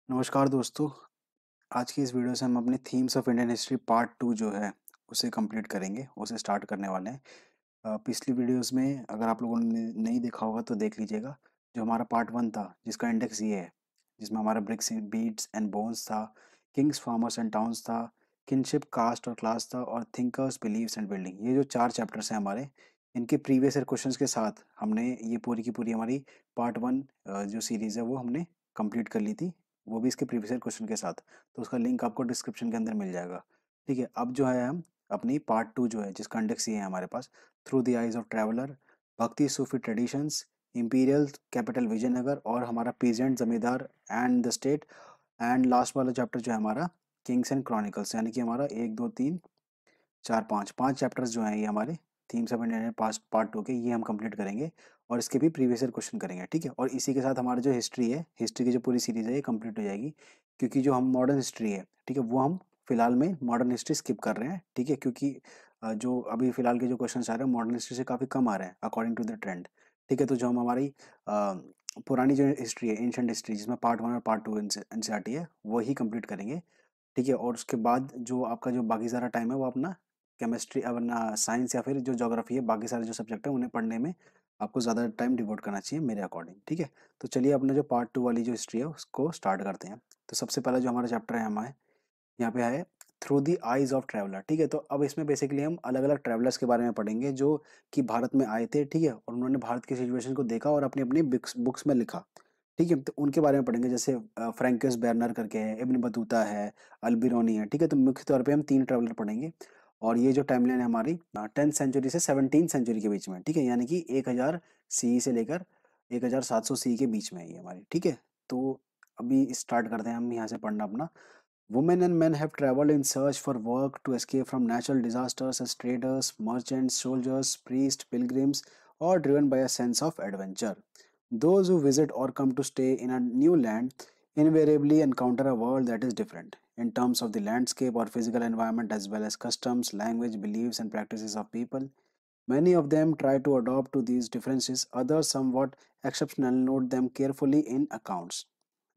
नमस्कार दोस्तों। आज की इस वीडियो से हम अपने themes of Indian history part 2 जो है उसे कंप्लीट करेंगे, उसे स्टार्ट करने वाले हैं। पिछली वीडियोस में अगर आप लोगों ने नहीं देखा होगा तो देख लीजिएगा। जो हमारा पार्ट 1 था जिसका इंडेक्स ये है, जिसमें हमारा ब्रिक्स बीट्स एंड बोन्स था, किंग्स फार्मर्स एंड टाउन्स था, किनशिप कास्ट और क्लास था, और थिंकर्स बिलीव्स एंड बिल्डिंग। ये जो 4 चैप्टर्स हैं हमारे, इनके प्रीवियस ईयर क्वेश्चंस के साथ हमने ये पूरी की पूरी हमारी पार्ट 1 जो सीरीज़ है वो हमने कंप्लीट कर ली थी, वो भी इसके प्रीवियस ईयर क्वेश्चन के साथ। तो उसका लिंक आपको डिस्क्रिप्शन के अंदर मिल जाएगा। ठीक है, अब जो है हम अपनी पार्ट 2 जो है जिसका इंडेक्स ये है हमारे पास, through the eyes of traveller, Bhakti Sufi traditions, imperial capital Vijayanagara, और हमारा peasant zamindar and the state, and last वाला चैप्टर जो है हमारा किंग्स एंड क्रॉनिकल्स। यानी कि हमारा 1 2 3 4 5 चैप्टर्स जो हैं ये हमारे थीम्स ऑफ इंडियन पार्ट 2 के, ये हम कंप्लीट करेंगे और इसके भी प्रीवियस ईयर क्वेश्चन करेंगे। ठीक है, और इसी के साथ हमारा जो हिस्ट्री है, हिस्ट्री की जो पूरी सीरीज है ये कंप्लीट हो जाएगी। क्योंकि जो हम मॉडर्न हिस्ट्री है, ठीक है, वो हम फिलहाल में मॉडर्न हिस्ट्री स्किप कर रहे हैं। ठीक है, क्योंकि जो अभी फिलहाल के जो क्वेश्चन आ रहे हैं मॉडर्न हिस्ट्री से काफ़ी कम आ रहे हैं अकॉर्डिंग टू द ट्रेंड। ठीक है, तो जो हम हमारी पुरानी जो हिस्ट्री है, एंशंट हिस्ट्री, जिसमें पार्ट 1 और पार्ट 2 एनसीईआरटी है, वही कंप्लीट करेंगे। ठीक है, और उसके बाद जो आपका जो बाकी सारा टाइम है वो अपना केमिस्ट्री, अपना साइंस या फिर जो ज्योग्राफी है, बाकी सारे जो सब्जेक्ट है उन्हें पढ़ने में आपको ज़्यादा टाइम डिवोट करना चाहिए मेरे अकॉर्डिंग। ठीक है, तो चलिए अपने जो पार्ट 2 वाली जो हिस्ट्री है उसको स्टार्ट करते हैं। तो सबसे पहला जो हमारा चैप्टर है हमारे यहाँ पे है through the eyes of traveller. ठीक है, तो अब इसमें बेसिकली हम अलग अलग ट्रैवलर्स के बारे में पढ़ेंगे जो कि भारत में आए थे। ठीक है, और उन्होंने भारत की सिचुएशन को देखा और अपनी अपनी बुक्स में लिखा। ठीक है, तो उनके बारे में पढ़ेंगे, जैसे फ्रैंकिस बेरनर करके है, इब्न बतूता है, अल्बिरोनी है। ठीक है, तो मुख्य तौर पे हम 3 ट्रैवलर पढ़ेंगे। और ये जो टाइमलाइन है हमारी 10th सेंचुरी से 17th सेंचुरी के बीच में। ठीक है, यानी कि 1000 सी से लेकर 1700 सी के बीच में है ये हमारी। ठीक है, तो अभी स्टार्ट करते हैं हम यहाँ से पढ़ना अपना। Women and men have traveled in search for work to escape from natural disasters as traders, merchants, soldiers, priests, pilgrims, or driven by a sense of adventure. Those who visit or come to stay in a new land invariably encounter a world that is different in terms of the landscape or physical environment, as well as customs, language, beliefs, and practices of people. Many of them try to adopt to these differences, others, somewhat exceptional, note them carefully in accounts,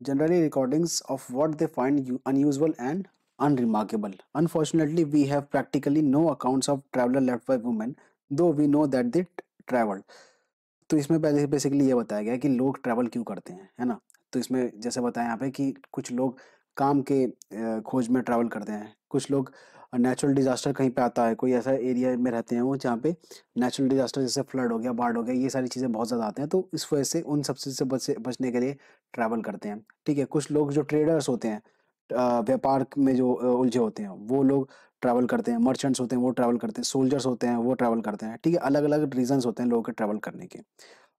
generally recordings of what they find unusual and unremarkable. Unfortunately, we have practically no accounts of traveler left by women, though we know that they traveled. तो इसमें पहले basically ये बताया गया है कि लोग travel क्यों करते हैं, है ना। तो इसमें जैसे बताया यहाँ पे कि कुछ लोग काम के खोज में ट्रैवल करते हैं, कुछ लोग नेचुरल डिजास्टर कहीं पे आता है, कोई ऐसा एरिया में रहते हैं वो जहाँ पे नेचुरल डिजास्टर जैसे फ्लड हो गया, बाढ़ हो गया, ये सारी चीज़ें बहुत ज़्यादा आते हैं, तो इस वजह से उन सबसे से बचने के लिए ट्रैवल करते हैं। ठीक है, कुछ लोग जो ट्रेडर्स होते हैं, व्यापार में जो उलझे होते हैं वो लोग ट्रैवल करते हैं, मर्चेंट्स होते हैं वो ट्रैवल करते हैं, सोल्जर्स होते हैं वो ट्रैवल करते हैं। ठीक है, अलग अलग रीजंस होते हैं लोगों के ट्रैवल करने के।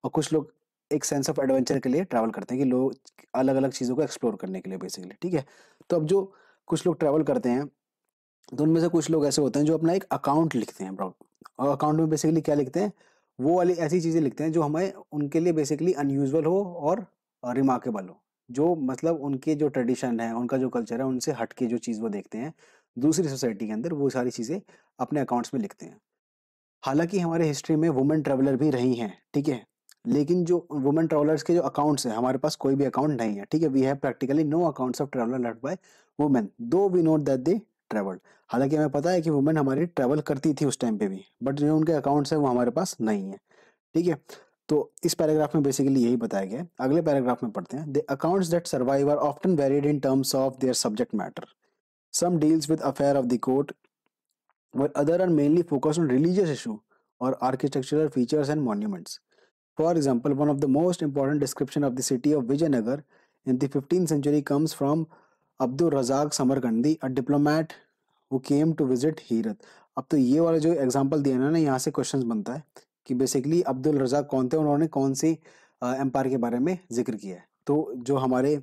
और कुछ लोग एक सेंस ऑफ एडवेंचर के लिए ट्रैवल करते हैं कि लोग अलग अलग चीज़ों को एक्सप्लोर करने के लिए बेसिकली। ठीक है, तो अब जो कुछ लोग ट्रैवल करते हैं, तो उनमें से कुछ लोग ऐसे होते हैं जो अपना एक अकाउंट लिखते हैं ब्रो। और अकाउंट में बेसिकली क्या लिखते हैं, वो वाली ऐसी चीज़ें लिखते हैं जो हमें उनके लिए बेसिकली अनयूजुअल हो और रिमार्केबल हो, जो मतलब उनके जो ट्रेडिशन है, उनका जो कल्चर है, उनसे हट के जो चीज़ वो देखते हैं दूसरी सोसाइटी के अंदर, वो सारी चीज़ें अपने अकाउंट्स में लिखते हैं। हालांकि हमारे हिस्ट्री में वुमेन ट्रेवलर भी रही हैं। ठीक है, लेकिन जो वुमेन ट्रेवलर्स के जो अकाउंट्स हैं, हमारे पास कोई भी अकाउंट नहीं है। ठीक है, we have practically no accounts of traveller left by women, though we note that they travelled. हालांकि हमें पता है कि वुमेन हमारी ट्रेवल करती थी उस टाइम पे भी, बट जो उनके अकाउंट्स हैं वो हमारे पास नहीं है। ठीक है, तो इस पैराग्राफ में बेसिकली यही बताया गया है। अगले पैराग्राफ में पढ़ते हैं, the accounts that survive are often varied in terms of their subject matter. Some deals with affair of the court, while other are mainly focused on religious issue or architectural features and monuments. For example, one of the most important description of the city of Vijayanagar in the 15th century comes from Abdul Razak Samarkandi, a diplomat who came to visit Herat. अब तो ये वाला जो example दिया ना, यहाँ से question बनता है कि बेसिकली अब्दुल रजाक कौन थे, उन्होंने कौन सी एम्पायर के बारे में जिक्र किया है। तो जो हमारे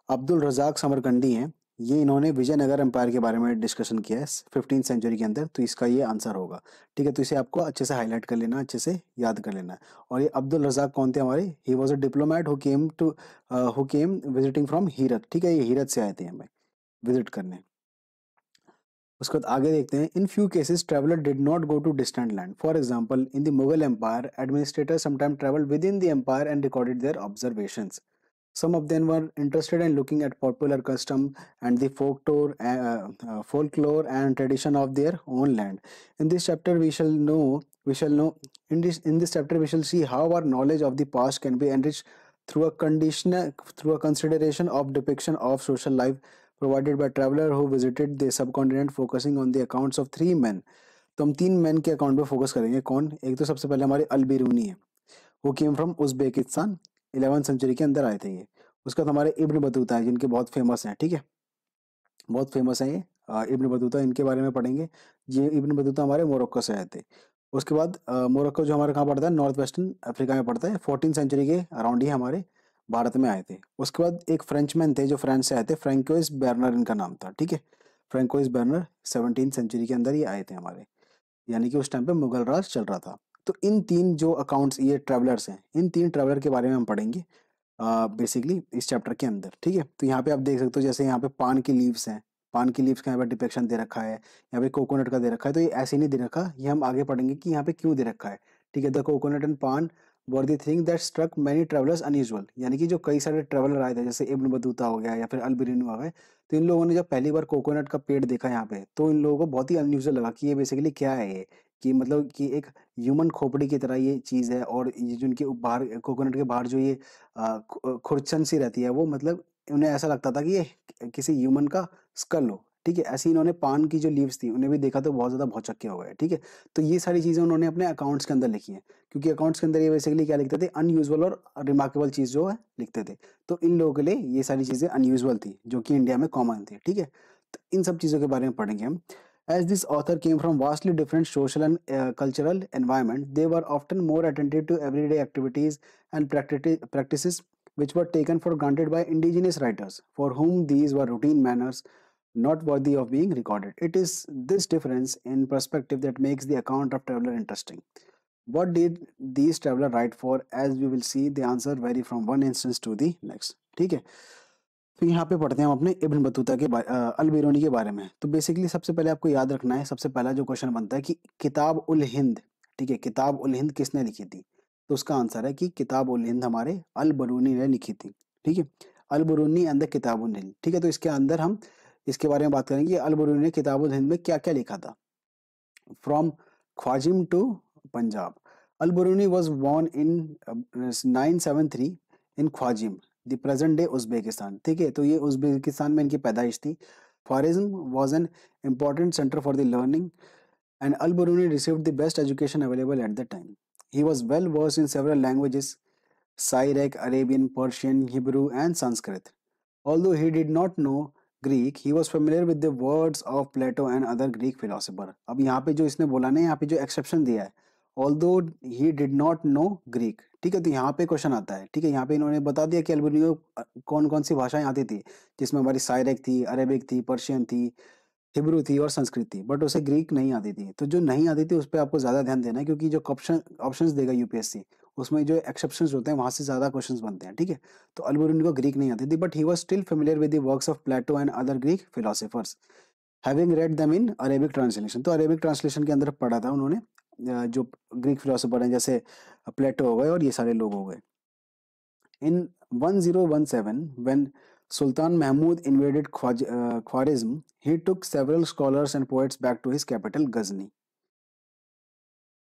अब्दुल रजाक समरकंदी हैं, ये इन्होंने विजयनगर एम्पायर के बारे में डिस्कशन किया है 15th सेंचुरी के अंदर, तो इसका ये आंसर होगा। ठीक है, तो इसे आपको अच्छे से हाईलाइट कर लेना, अच्छे से याद कर लेना है। और ये अब्दुल रजाक कौन थे हमारे, he was a diplomat who came visiting from Herat. ठीक है, ये हीरत से आए थे हमें विजिट करने। उसके बाद आगे देखते हैं, in few cases traveller did not go to distant land. For example, in the Mughal empire administrator sometime travelled within the empire and recorded their observations. Some of them were interested in looking at popular custom and the folklore and tradition of their own land. In this chapter, we shall know in this chapter we shall see how our knowledge of the past can be enriched through a consideration of depiction of social life provided by traveler who visited the subcontinent, focusing on the accounts of three men. तो हम तीन man के account पे focus करेंगे। कौन? एक तो सबसे पहले हमारे अल बिरूनी है, वो केम फ्रॉम उज्बेकिस्तान, 11वीं सेंचुरी के अंदर आए थे ये। उसके बाद हमारे इब्न बतूता है, जिनके बहुत फेमस हैं, ठीक है, बहुत फेमस है ये इब्न बतूता, इनके बारे में पढ़ेंगे। ये इब्न बतूता हमारे मोरक्को से आए थे। उसके बाद मोरक्को जो हमारे कहाँ पड़ता है, नॉर्थ वेस्टर्न अफ्रीका में पड़ता है, 14 सेंचुरी के अराउंड ही हमारे भारत में आए थे। उसके बाद एक फ्रेंचमैन थे जो फ्रांस से आए थे, फ्रैंकोइस बर्नर इनका नाम था, ठीक है, फ्रैंकोइस बर्नर 17 सेंचुरी के अंदर ये आए थे हमारे, यानी कि उस टाइम पे मुगल राज चल रहा था। तो इन तीन जो अकाउंट्स, ये ट्रैवलर्स हैं, इन तीन ट्रैवलर के बारे में हम पढ़ेंगे बेसिकली इस चैप्टर के अंदर, ठीक है। तो यहाँ पे आप देख सकते हो, जैसे यहाँ पे पान की लीव्स हैं, पान की लीव्स का यहाँ पे डिपिक्शन दे रखा है, यहाँ पे कोकोनट का दे रखा है। तो ये ऐसे नहीं दे रखा, ये हम आगे पढ़ेंगे कि यहाँ पे क्यों दे रखा है, ठीक है। The coconut and paan were the thing that struck many travellers unusual, यानी कि जो कई सारे ट्रेवलर आए थे, जैसे इब्न बतूता हो गया या फिर अल बिरूनी आ गए, तो इन लोगों ने जब पहली बार कोकोनट का पेड़ देखा यहाँ पे, तो इन लोगों को बहुत ही अनयूजुअल लगा कि ये बेसिकली क्या है ये, कि मतलब कि एक ह्यूमन खोपड़ी की तरह ये चीज़ है, और ये जो इनके बाहर कोकोनट के बाहर जो ये खुरचन सी रहती है, वो मतलब उन्हें ऐसा लगता था कि ये किसी ह्यूमन का स्कल हो, ठीक है। ऐसे ही इन्होंने पान की जो लीव्स थी उन्हें भी देखा तो बहुत ज़्यादा भौचक्के हो गए, ठीक है। तो ये सारी चीज़ें उन्होंने अपने अकाउंट्स के अंदर लिखी हैं, क्योंकि अकाउंट्स के अंदर ये बेसिकली क्या लिखते थे, अनयूजुअल और रिमार्केबल चीज़ जो है लिखते थे। तो इन लोगों के लिए ये सारी चीज़ें अनयूजुअल थी, जो कि इंडिया में कॉमन थी, ठीक है। तो इन सब चीज़ों के बारे में पढ़ेंगे हम। As this author came from vastly different social and cultural environment, they were often more attentive to everyday activities and practices which were taken for granted by indigenous writers, for whom these were routine manners not worthy of being recorded. It is this difference in perspective that makes the account of traveler interesting. What did these traveler write for? As we will see, the answer vary from one instance to the next. ठीक है, तो यहाँ पे पढ़ते हैं हम अपने Ibn Battuta के अल बिरूनी के बारे में। तो बेसिकली सबसे पहले आपको याद रखना है, सबसे पहला जो क्वेश्चन बनता है कि किताब उल हिंद, ठीक है, किताब उल हिंद किसने लिखी थी? तो उसका आंसर है कि किताब उल हिंद हमारे अल बरूनी ने लिखी थी, ठीक है, अल बरूनी एंड द किताब उल हिंद, ठीक है। तो इसके अंदर हम इसके बारे में बात करेंगे, अल बरूनी ने किताब उल हिंद में क्या क्या लिखा था। From Khwarizm to Punjab, Al Biruni was born in 973 in Khwarizm, the present day Uzbekistan, ठीक है। तो ये उज्बेकिस्तान में इनकी पैदाइश थी। Khwarizm was an important centre for the learning and Al-Biruni received the best education available at the time. He was well versed in several languages, Syriac, Arabian, Persian, Hebrew, and Sanskrit. Although he did not know Greek, he was familiar with the words of Plato and other Greek philosophers. अब यहाँ पे जो इसने बोला ना, यहाँ पे जो एक्सेप्शन दिया है, although he did not know Greek, ठीक है। तो यहाँ पे क्वेश्चन आता है, ठीक है, यहाँ पे इन्होंने बता दिया कि अल-बिरूनी को कौन कौन सी भाषाएं आती थी, जिसमें हमारी साइरिक थी, अरेबिक थी, पर्शियन थी, हिब्रू थी और संस्कृत थी, बट उसे ग्रीक नहीं आती थी। तो जो नहीं आती थी उस पर आपको ज़्यादा ध्यान देना है, क्योंकि जो ऑप्शंस देगा यूपीएससी, उसमें जो एक्सेप्शंस होते हैं वहाँ से ज़्यादा क्वेश्चंस बनते हैं, ठीक है। तो अल-बिरूनी को ग्रीक नहीं आती थी, but he was still familiar with the works of Plato and other Greek philosophers, having read them in Arabic translation. तो अरेबिक ट्रांसलेशन के अंदर पढ़ा था उन्होंने, जो ग्रीक फिलोसोफर हैं, जैसे प्लेटो हो गए और ये सारे लोग हो गए। In 1017, when Sultan Mahmud invaded Khwarizm, he took several scholars and poets back to his capital, Ghazni.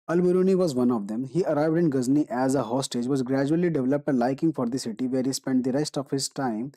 Al-Biruni was one of them. He arrived in Ghazni as a hostage, was gradually developed a liking for the city, where he spent the rest of his time,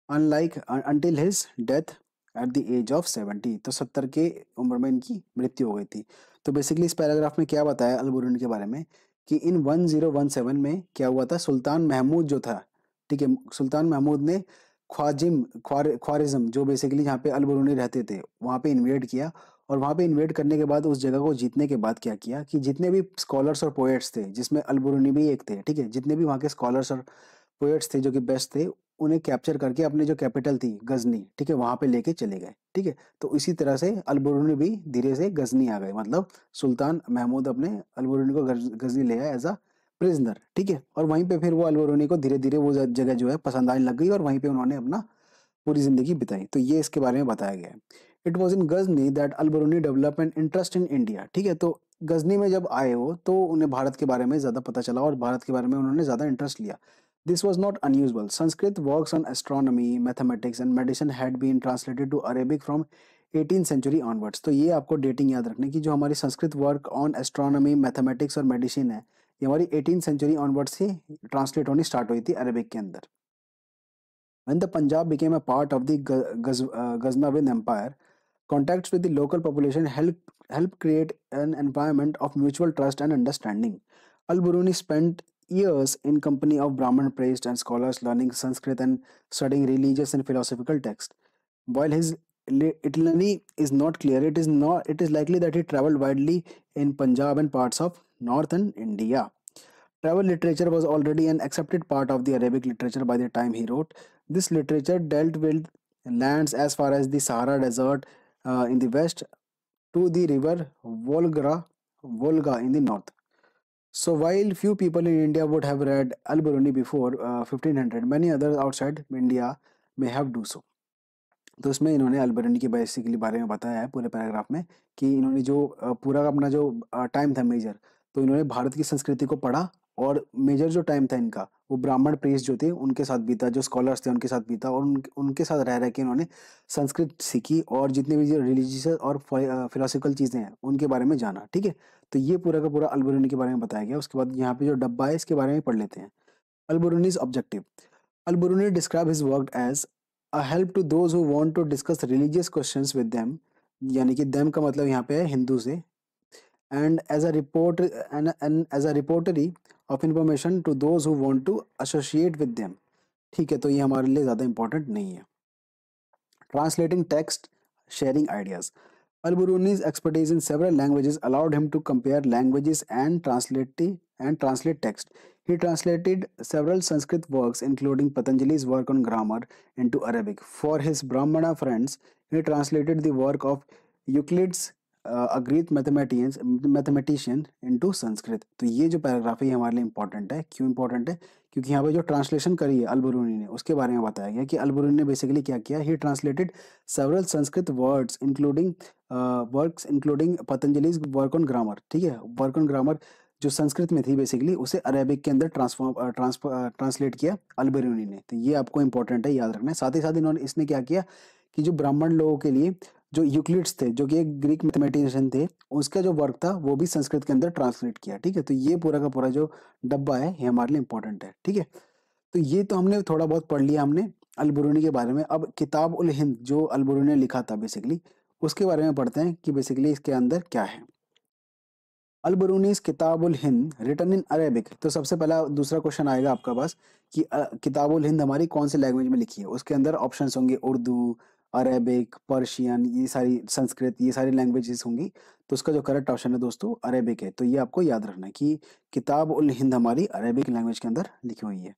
until his death at the age of 70. तो 70 के उम्र में इनकी मृत्यु हो गई थी। तो बेसिकली इस पैराग्राफ में क्या बताया अल-बिरूनी के बारे में कि इन 1017 में क्या हुआ था, सुल्तान महमूद जो था, ठीक है, सुल्तान महमूद ने ख्वारिज्म जो बेसिकली जहाँ पे अल-बिरूनी रहते थे वहाँ पे इन्वेड किया, और वहाँ पे इन्वेड करने के बाद उस जगह को जीतने के बाद क्या किया कि जितने भी स्कॉलर्स और पोएट्स थे, जिसमें अल-बिरूनी भी एक थे, ठीक है, जितने भी वहाँ के स्कॉलर्स और पोएट्स थे जो कि बेस्ट थे, उन्हें कैप्चर करके अपने जो कैपिटल थी गजनी, ठीक है, वहाँ पे लेके चले गए, ठीक है। तो इसी तरह से अल-बिरूनी भी धीरे से गजनी आ गए, मतलब सुल्तान महमूद अपने अल-बिरूनी को गजनी ले आया एज अ प्रिजनर, ठीक है। और वहीं पे फिर वो अल-बिरूनी को धीरे धीरे वो जगह जो है पसंद आने लग गई, और वहीं पे उन्होंने अपना पूरी जिंदगी बिताई। तो ये इसके बारे में बताया गया है। It was in Ghazni that Al Biruni develop an interest in India, ठीक है। तो गजनी में जब आए हो तो उन्हें भारत के बारे में ज़्यादा पता चला और भारत के बारे में उन्होंने ज़्यादा इंटरेस्ट लिया। This was not unusual. Sanskrit works on astronomy, mathematics and medicine had been translated to Arabic from 18th century onwards. तो ये आपको डेटिंग याद रखने की, जो हमारी Sanskrit work on astronomy, mathematics और मेडिसिन है, ये हमारी 18th century onwards से ट्रांसलेट होनी स्टार्ट हुई थी अरेबिक के अंदर. When the Punjab became a part of the Ghaznavid Empire, contacts with the local population helped create an environment of mutual trust and understanding. Al-Biruni spent years in company of Brahmin priests and scholars learning Sanskrit and studying religious and philosophical texts. While his itinerary is not clear, it is likely that he traveled widely in Punjab and parts of northern India. Travel literature was already an accepted part of the Arabic literature by the time he wrote. This literature dealt with lands as far as the Sahara Desert in the west to the river Volga in the north. So while few people in India would have read Al-Biruni before 1500, many others outside India may have do so. तो इसमें इन्होंने अल-बरनी के basically बारे में बताया है पूरे paragraph में कि इन्होंने जो पूरा अपना जो टाइम था मेजर, तो इन्होंने भारत की संस्कृति को पढ़ा और मेजर जो टाइम था इनका वो ब्राह्मण प्रीस्ट जो थे उनके साथ बीता, जो स्कॉलर्स थे उनके साथ बीता और उनके साथ रह के इन्होंने संस्कृत सीखी और जितने भी जो रिलीजियस और फिलोसफिकल चीज़ें हैं उनके बारे में जाना. ठीक है, तो ये पूरा का पूरा अल-बरनी के बारे में बताया गया. उसके बाद यहाँ पे जो डब्बा है इसके बारे में पढ़ लेते हैं. अल-बरनी's objective. Al-Biruni described his work as a help to those who want to discuss religious questions with them, यानी कि them का मतलब यहाँ पे है हिंदू से, and as a report and as a repository of information to those who want to associate with them. ठीक है, तो ये हमारे लिए ज़्यादा important नहीं है. Translating text, sharing ideas. Al-Biruni's expertise in several languages allowed him to compare languages and translate text. He translated several Sanskrit works, including Patanjali's work on grammar, into Arabic. For his Brahmana friends, he translated the work of Euclid's a Greek mathematician into Sanskrit. तो ये जो paragraph है ये हमारे लिए important है. क्यों important है? क्योंकि यहाँ पे जो ट्रांसलेशन करी है अल-बिरूनी ने उसके बारे में बताया गया कि अल-बिरूनी ने बेसिकली क्या किया. ही translated several Sanskrit words including Patanjali's work on grammar. ठीक है, वर्क ऑन ग्रामर जो संस्कृत में थी बेसिकली उसे अरेबिक के अंदर ट्रांसलेट किया अल-बिरूनी ने. तो ये आपको इंपॉर्टेंट है, याद रखना है. साथ ही साथ इसने क्या किया कि जो ब्राह्मण लोगों के लिए जो यूक्लिड्स थे जो कि एक ग्रीक मैथमेटिशियन थे, उसका जो वर्क था वो भी संस्कृत के अंदर ट्रांसलेट किया. ठीक है, तो ये पूरा का पूरा जो डब्बा है ये हमारे लिए इंपॉर्टेंट है. ठीक है, तो ये तो हमने थोड़ा बहुत पढ़ लिया हमने अल-बिरूनी के बारे में. अब किताब उल हिंद जो अल-बिरूनी ने लिखा था बेसिकली उसके बारे में पढ़ते हैं कि बेसिकली इसके अंदर क्या है. अल-बिरूनी's Kitab ul Hind written in Arabic. तो सबसे पहला दूसरा क्वेश्चन आएगा आपका पास कि किताब उल हिंद हमारी कौन से लैंग्वेज में लिखी है. उसके अंदर ऑप्शंस होंगे उर्दू, अरेबिक, पर्शियन, ये सारी संस्कृत, ये सारी लैंग्वेजेस होंगी. तो उसका जो करेक्ट ऑप्शन है दोस्तों अरेबिक है. तो ये आपको याद रखना है कि किताब उल हिंद हमारी अरेबिक लैंग्वेज के अंदर लिखी हुई है.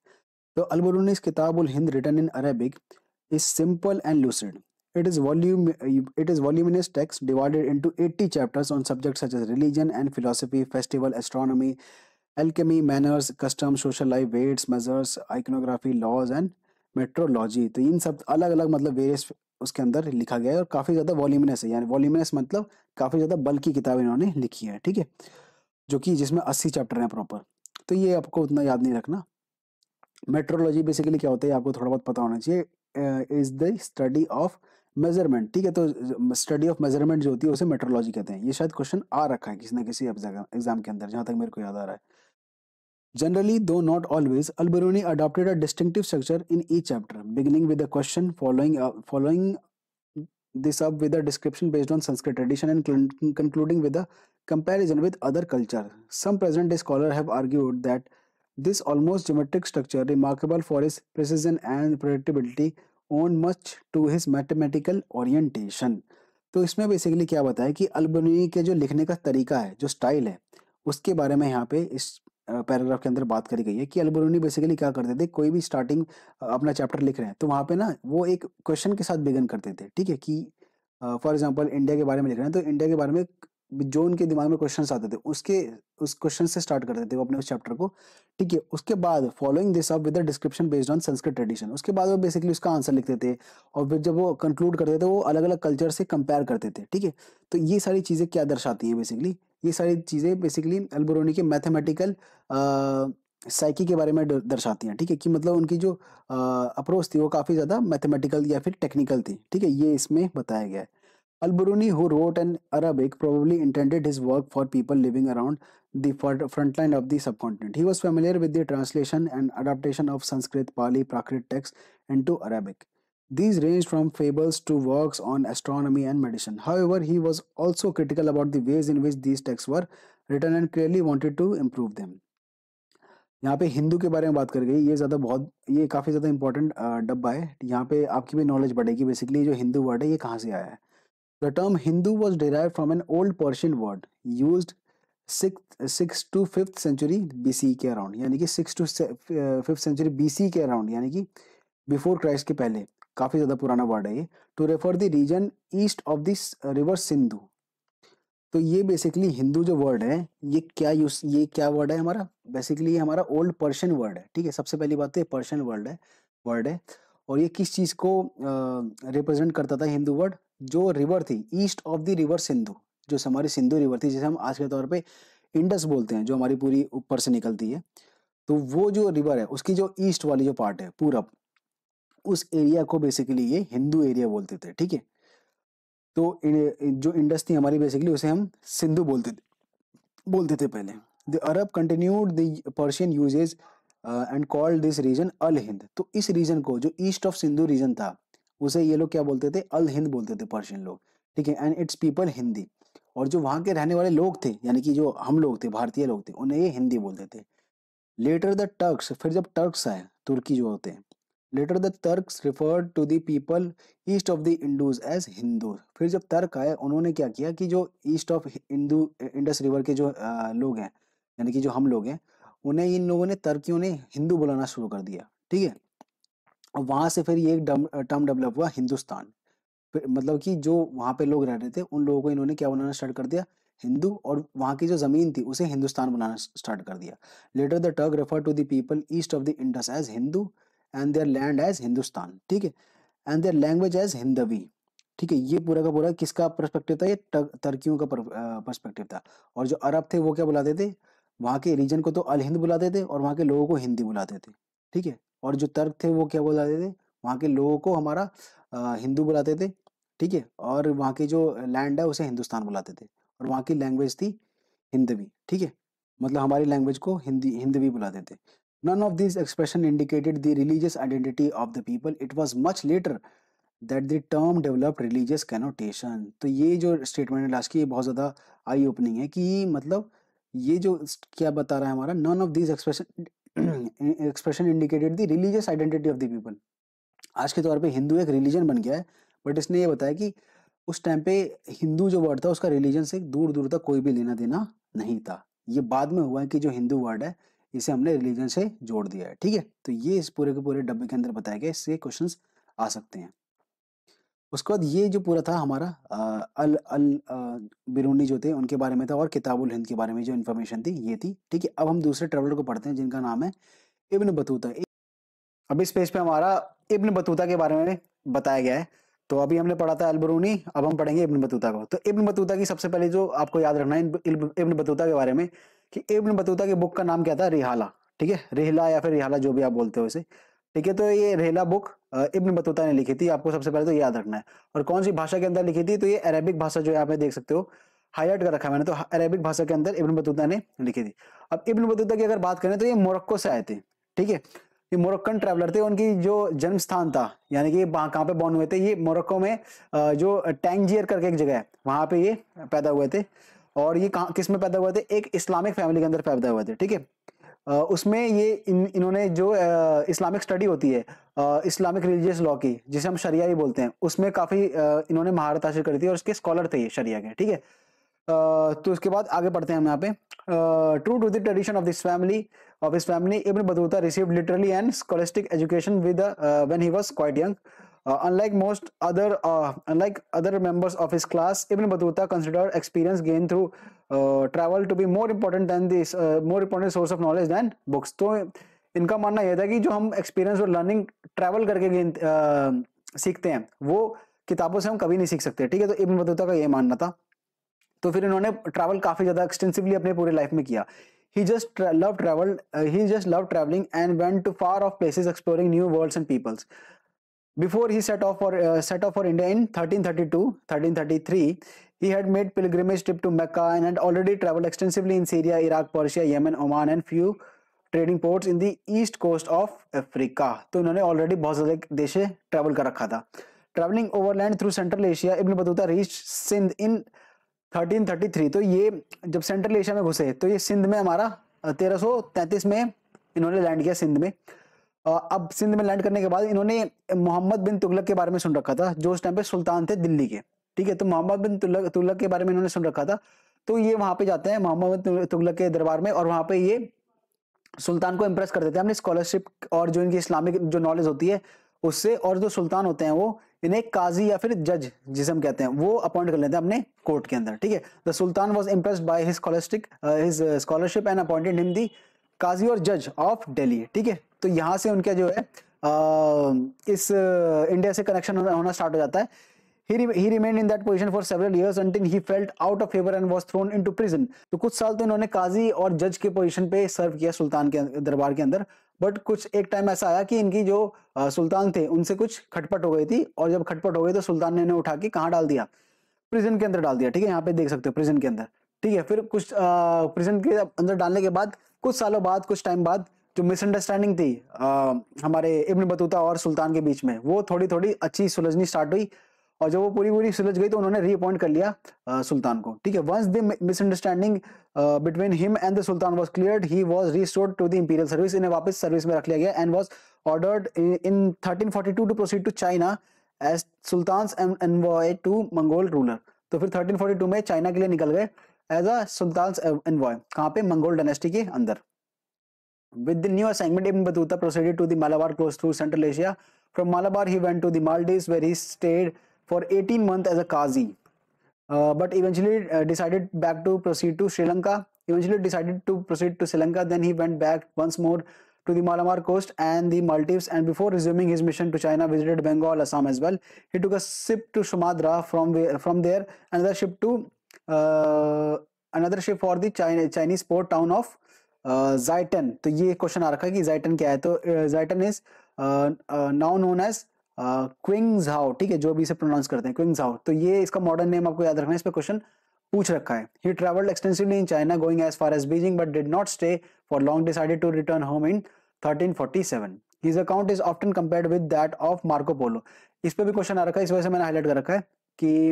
तो Al Biruni's Kitab ul Hind written in Arabic is simple and lucid. It is voluminous text divided into 80 chapters on subjects such as religion and philosophy, festival, astronomy, alchemy, manners, customs, social life, weights, measures, iconography, laws and metrology. तो इन सब अलग अलग मतलब various उसके अंदर लिखा गया है और काफ़ी ज़्यादा वॉल्यूमिनस है. यानी वॉल्यूमिनस मतलब काफ़ी ज़्यादा बल्कि किताब इन्होंने लिखी है. ठीक है, जो कि जिसमें 80 चैप्टर हैं प्रॉपर. तो ये आपको उतना याद नहीं रखना. मेट्रोलॉजी बेसिकली क्या होता है आपको थोड़ा बहुत पता होना चाहिए. Is the study of measurement. ठीक है, तो स्टडी ऑफ मेजरमेंट जो होती है उसे मेट्रोलॉजी कहते हैं. ये शायद क्वेश्चन आ रखा है किसी ना किसी एग्जाम के अंदर, जहां तक मेरे को याद आ रहा है. Generally, though not always, Al-Biruni adopted a distinctive structure in each chapter, beginning with a question, following this up with a description based on Sanskrit tradition, and concluding with a comparison with other culture. Some present-day scholars have argued that this almost geometric structure, remarkable for its precision and predictability, owed much to his mathematical orientation. तो इसमें basically क्या बताया कि अल-बिरूनी के जो लिखने का तरीका है, जो स्टाइल है, उसके बारे में यहाँ पे इस पैराग्राफ के अंदर बात करी गई है कि अल-बिरूनी बेसिकली क्या करते थे. कोई भी स्टार्टिंग अपना चैप्टर लिख रहे हैं तो वहाँ पे ना वो एक क्वेश्चन के साथ बिगिन करते थे. ठीक है, कि फॉर एग्जांपल इंडिया के बारे में लिख रहे हैं तो इंडिया के बारे में जो उनके दिमाग में क्वेश्चंस आते थे उस क्वेश्चन से स्टार्ट करते थे वो अपने उस चैप्टर को. ठीक है, उसके बाद following this up with the description based on Sanskrit tradition, उसके बाद वो बेसिकली उसका आंसर लिखते थे और फिर जब वो कंक्लूड करते थे वो अलग अलग कल्चर से कंपेयर करते थे. ठीक है, तो ये सारी चीज़ें क्या दर्शाती हैं बेसिकली, ये सारी चीज़ें बेसिकली अल-बिरूनी के मैथमेटिकल साइकी के बारे में दर्शाती हैं, ठीक है, कि मतलब उनकी जो अप्रोच थी वो काफ़ी ज़्यादा मैथमेटिकल या फिर टेक्निकल थी, ठीक है, ये इसमें बताया गया है। Al-Biruni, who wrote in Arabic, probably intended his work for people living around the front line of the subcontinent. He was familiar with the translation and adaptation of Sanskrit, Pali, Prakrit texts into Arabic. These ranged from fables to works on astronomy and medicine. However, he was also critical about the ways in which these texts were written and clearly wanted to improve them. यहाँ पे हिंदू के बारे में बात कर गई, ये काफ़ी ज़्यादा इंपॉर्टेंट डब्बा है। यहाँ पे आपकी भी नॉलेज बढ़ेगी। बेसिकली जो हिंदू वर्ड है ये कहाँ से आया है। The term Hindu was derived from an old Persian word used 6 to 5th century BC के अराउंड, यानी कि 6 to 5th century BC के अराउंड, यानी कि बिफोर क्राइस्ट के पहले, काफ़ी ज़्यादा पुराना वर्ड है ये, to refer the region east of this river Sindhu. तो ये बेसिकली हिंदू जो वर्ड है ये क्या वर्ड है हमारा, बेसिकली ये हमारा ओल्ड पर्शियन वर्ड है, ठीक है। सबसे पहली बात तो ये पर्शियन वर्ड है और ये किस चीज़ को रिप्रेजेंट करता था हिंदू वर्ड, जो रिवर थी east of the river Sindhu, जो हमारी सिंधु रिवर थी जिसे हम आज के तौर पे इंडस बोलते हैं, जो हमारी पूरी ऊपर से निकलती है। तो वो जो रिवर है उसकी जो ईस्ट वाली जो पार्ट है पूरब, उस एरिया को बेसिकली ये हिंदू एरिया बोलते थे, ठीक है। तो जो इंडस थी हमारी बेसिकली उसे हम सिंधु बोलते थे पहले। The Arab continued the Persian usage and called this region al Hind. तो इस रीजन को जो ईस्ट ऑफ सिंधु रीजन था उसे ये लोग क्या बोलते थे, अल हिंद बोलते थे पर्शियन लोग, ठीक है। एंड इट्स पीपल हिंदी, और जो वहाँ के रहने वाले लोग थे यानी कि जो हम लोग थे, भारतीय लोग थे, उन्हें ये हिंदी बोलते थे। लेटर द टर्क्स, फिर जब टर्क्स आए, तुर्की जो होते हैं, later the Turks referred to the people east of the Indus as Hindu. फिर जब तर्क आए उन्होंने क्या किया कि जो ईस्ट ऑफ इंडस रिवर के जो लोग हैं यानी कि जो हम लोग हैं, उन्हें इन लोगों ने, तर्कियों ने हिंदू बुलाना शुरू कर दिया, ठीक है। और वहां से फिर ये एक टर्म डेवलप हुआ हिंदुस्तान। फिर मतलब कि जो वहाँ पे लोग रह रहे थे उन लोगों को इन्होंने क्या बनाना स्टार्ट कर दिया, हिंदू, और वहाँ की जो जमीन थी उसे हिंदुस्तान बनाना स्टार्ट कर दिया। Later the Turk refer to the people east of the Indus as Hindu and their land as Hindustan, ठीक है, and their language as Hindavi, ठीक है। ये पूरा का पूरा किसका पर्सपेक्टिव था, ये तर्कियों का पर्सपेक्टिव था। और जो अरब थे वो क्या बुलाते थे, वहाँ के रीजन को तो अल हिंद बुलाते थे और वहाँ के लोगों को हिंदी बुलाते थे, ठीक है। और जो तर्क थे वो क्या बुलाते थे, वहाँ के लोगों को हमारा हिंदू बुलाते थे, ठीक है। और वहाँ की जो लैंड है उसे हिंदुस्तान बुलाते थे, और वहाँ की लैंग्वेज थी हिंदवी, ठीक है। मतलब हमारी लैंग्वेज को हिंदवी बुलाते थे। None of this expression indicated the religious identity of the people, it was much later that the term developed religious connotation. तो ये जो स्टेटमेंट है लास्ट की, ये बहुत ज़्यादा आई ओपनिंग है कि मतलब ये जो क्या बता रहा है हमारा, none of this expression indicated the religious identity of the people. आज के तौर पे हिंदू एक रिलीजन बन गया है, बट इसने ये बताया कि उस टाइम पे हिंदू जो वर्ड था उसका रिलीजन से दूर दूर तक कोई भी लेना देना नहीं था। ये बाद में हुआ है कि जो हिंदू वर्ड है इसे हमने रिलीजन से जोड़ दिया है, ठीक है। तो ये इस पूरे के पूरे डब्बे के अंदर बताया गया, इससे क्वेश्चंस आ सकते हैं। उसके बाद ये जो पूरा था हमारा अल अल बिरूनी जो थे उनके बारे में था, और किताबुल हिंद के बारे में जो इन्फॉर्मेशन थी ये थी, ठीक है। अब हम दूसरे ट्रेवलर को पढ़ते हैं जिनका नाम है इब्न बतूता। अब इस पेज पे हमारा इब्न बतूता के बारे में बताया गया है। तो अभी हमने पढ़ा था अल-बिरूनी, अब हम पढ़ेंगे इब्न बतूता को। तो इब्न बतूता की सबसे पहले जो आपको याद रखना है इब्न बतूता के बारे में, कि इब्न बतूता की बुक का नाम क्या था, रिहाला, ठीक है। रिहला या फिर रिहाला जो भी आप बोलते हो इसे, ठीक है। तो ये रिहला बुक इब्न बतूता ने लिखी थी, आपको सबसे पहले तो याद रखना है। और कौन सी भाषा के अंदर लिखी थी, तो ये अरेबिक भाषा जो यहाँ पे देख सकते हो हाईलाइट कर रखा है मैंने, तो अरेबिक भाषा के अंदर इब्न बतूता ने लिखी थी। अब इब्न बतूता की अगर बात करें तो ये मोरक्को से आए थे, ठीक है। ये मोरक्कन ट्रैवलर थे, उनकी जो जन्म स्थान था यानी कि कहाँ पे बॉर्न हुए थे, ये मोरक्को में जो टैंजियर करके एक जगह है वहां पे ये पैदा हुए थे। और ये कहाँ किस में पैदा हुए थे, एक इस्लामिक फैमिली के अंदर पैदा हुए थे, ठीक है। उसमें ये इन्होंने जो इस्लामिक स्टडी होती है, इस्लामिक रिलीजियस लॉ की, जिसे हम शरिया ही बोलते हैं, उसमें काफी इन्होंने महारत हासिल करी थी और उसके स्कॉलर थे ये शरिया के, ठीक है। तो उसके बाद आगे पढ़ते हैं हम यहाँ पे, true to the tradition of this family of his family, Ibn Battuta received literary and scholastic education when he was quite young. Unlike other members of his class, Ibn Battuta considered experience gained through travel to be more important source of knowledge than books. तो इनका मानना यह था कि जो हम experience और learning travel करके सीखते हैं वो किताबों से हम कभी नहीं सीख सकते, ठीक है। तो इब्न बतूता का ये मानना था। तो फिर इन्होंने ट्रैवल काफी ज्यादा एक्सटेंसिवली अपने पूरे लाइफ में किया। He just loved traveling and went to far off places, exploring new worlds and peoples. Before he set off for India in 1333, he had made pilgrimage trip to Mecca and had already traveled extensively in Syria, Iraq, Persia, Yemen, Oman and few trading ports in the east coast of Africa. तो इन्होंने already बहुत ज़्यादा देश travel कर रखा था. Travelling overland through Central Asia, Ibn Battuta reach Sindh in 1333. तो ये जब सेंट्रल एशिया में घुसे तो ये सिंध में हमारा 1333 में इन्होंने लैंड किया सिंध में. अब सिंध में लैंड करने के बाद इन्होंने मोहम्मद बिन तुगलक के बारे में सुन रखा था, जो उस टाइम पे सुल्तान थे दिल्ली के. ठीक है, तो मोहम्मद बिन तुगलक के बारे में इन्होंने सुन रखा था. तो ये वहां पे जाते हैं मोहम्मद बिन तुगलक के दरबार में और वहां पे ये सुल्तान को इम्प्रेस कर देते हैं अपनी स्कॉलरशिप और जो इनकी इस्लामिक जो नॉलेज होती है उससे. और जो सुल्तान होते हैं वो इन्हें काजी या फिर जज जिसे हम कहते हैं वो अपॉइंट कर लेते हैं अपने कोर्ट के अंदर. ठीक है, the sultan was impressed by his scholarship and appointed him the qazi और जज ऑफ दिल्ली. ठीक है, तो यहाँ से उनका जो है इस इंडिया से कनेक्शन होना स्टार्ट हो जाता है. He remained in that position for several years until he felt out of favor and was thrown into prison. तो कुछ साल तो इन्होंने काजी और जज के पोजीशन पे सर्व किया सुल्तान के दरबार के अंदर. बट कुछ एक टाइम ऐसा आया कि इनकी जो सुल्तान थे उनसे कुछ खटपट हो गई थी और जब खटपट हो गई तो सुल्तान ने इन्हें उठा के कहाँ डाल दिया, प्रिजन के अंदर डाल दिया. ठीक है, यहाँ पे देख सकते हो प्रिजन के अंदर. ठीक है, फिर कुछ प्रिजन के अंदर डालने के बाद कुछ सालों बाद कुछ टाइम बाद जो मिसअंडरस्टैंडिंग थी हमारे इब्न बतूता और सुल्तान के बीच में वो थोड़ी थोड़ी अच्छी सुलझनी स्टार्ट हुई और जब वो पूरी पूरी सुलझ गई तो उन्होंने रीअपॉइंट कर लिया सुल्तान को. ठीक है, once the misunderstanding between him and the sultan was cleared, he was restored to the imperial service. इन्हें वापस सर्विस में रख लिया गया and was ordered in 1342 to proceed to China as sultan's envoy to Mongol ruler. तो फिर 1342 में China के लिए निकल गए एज अ सुल्तान्स एनवॉय. कहाँ पे? मंगोल डायनेस्टी के अंदर. With the new assignment, Ibn Battuta proceeded to the Malabar coast through Central Asia. From Malabar, he went to the Maldives, where he stayed for 18 months as a qazi. But eventually decided to proceed to Sri Lanka. Then he went back once more to the Malabar coast and the Maldives. And before resuming his mission to China, visited Bengal, Assam as well. He took a ship to Sumatra. From there, another ship for the Chinese port town of जाइटन. तो ये question आ रखा है कि जाइटन क्या है. तो जाइटन is now known as क्विंगजाओ. ठीक है, जो भी इसे प्रोनाउंस करते हैं क्विंगजाओ. तो ये इसका मॉडर्न नेम आपको याद रखना है, इस पे क्वेश्चन पूछ रखा है. He travelled extensively in China going as far as Beijing but did not stay for long, decided to return home in 1347. His account is often compared with that of Marco Polo. इस पे भी question आ रखा है, इस वजह से मैंने highlight कर रखा है कि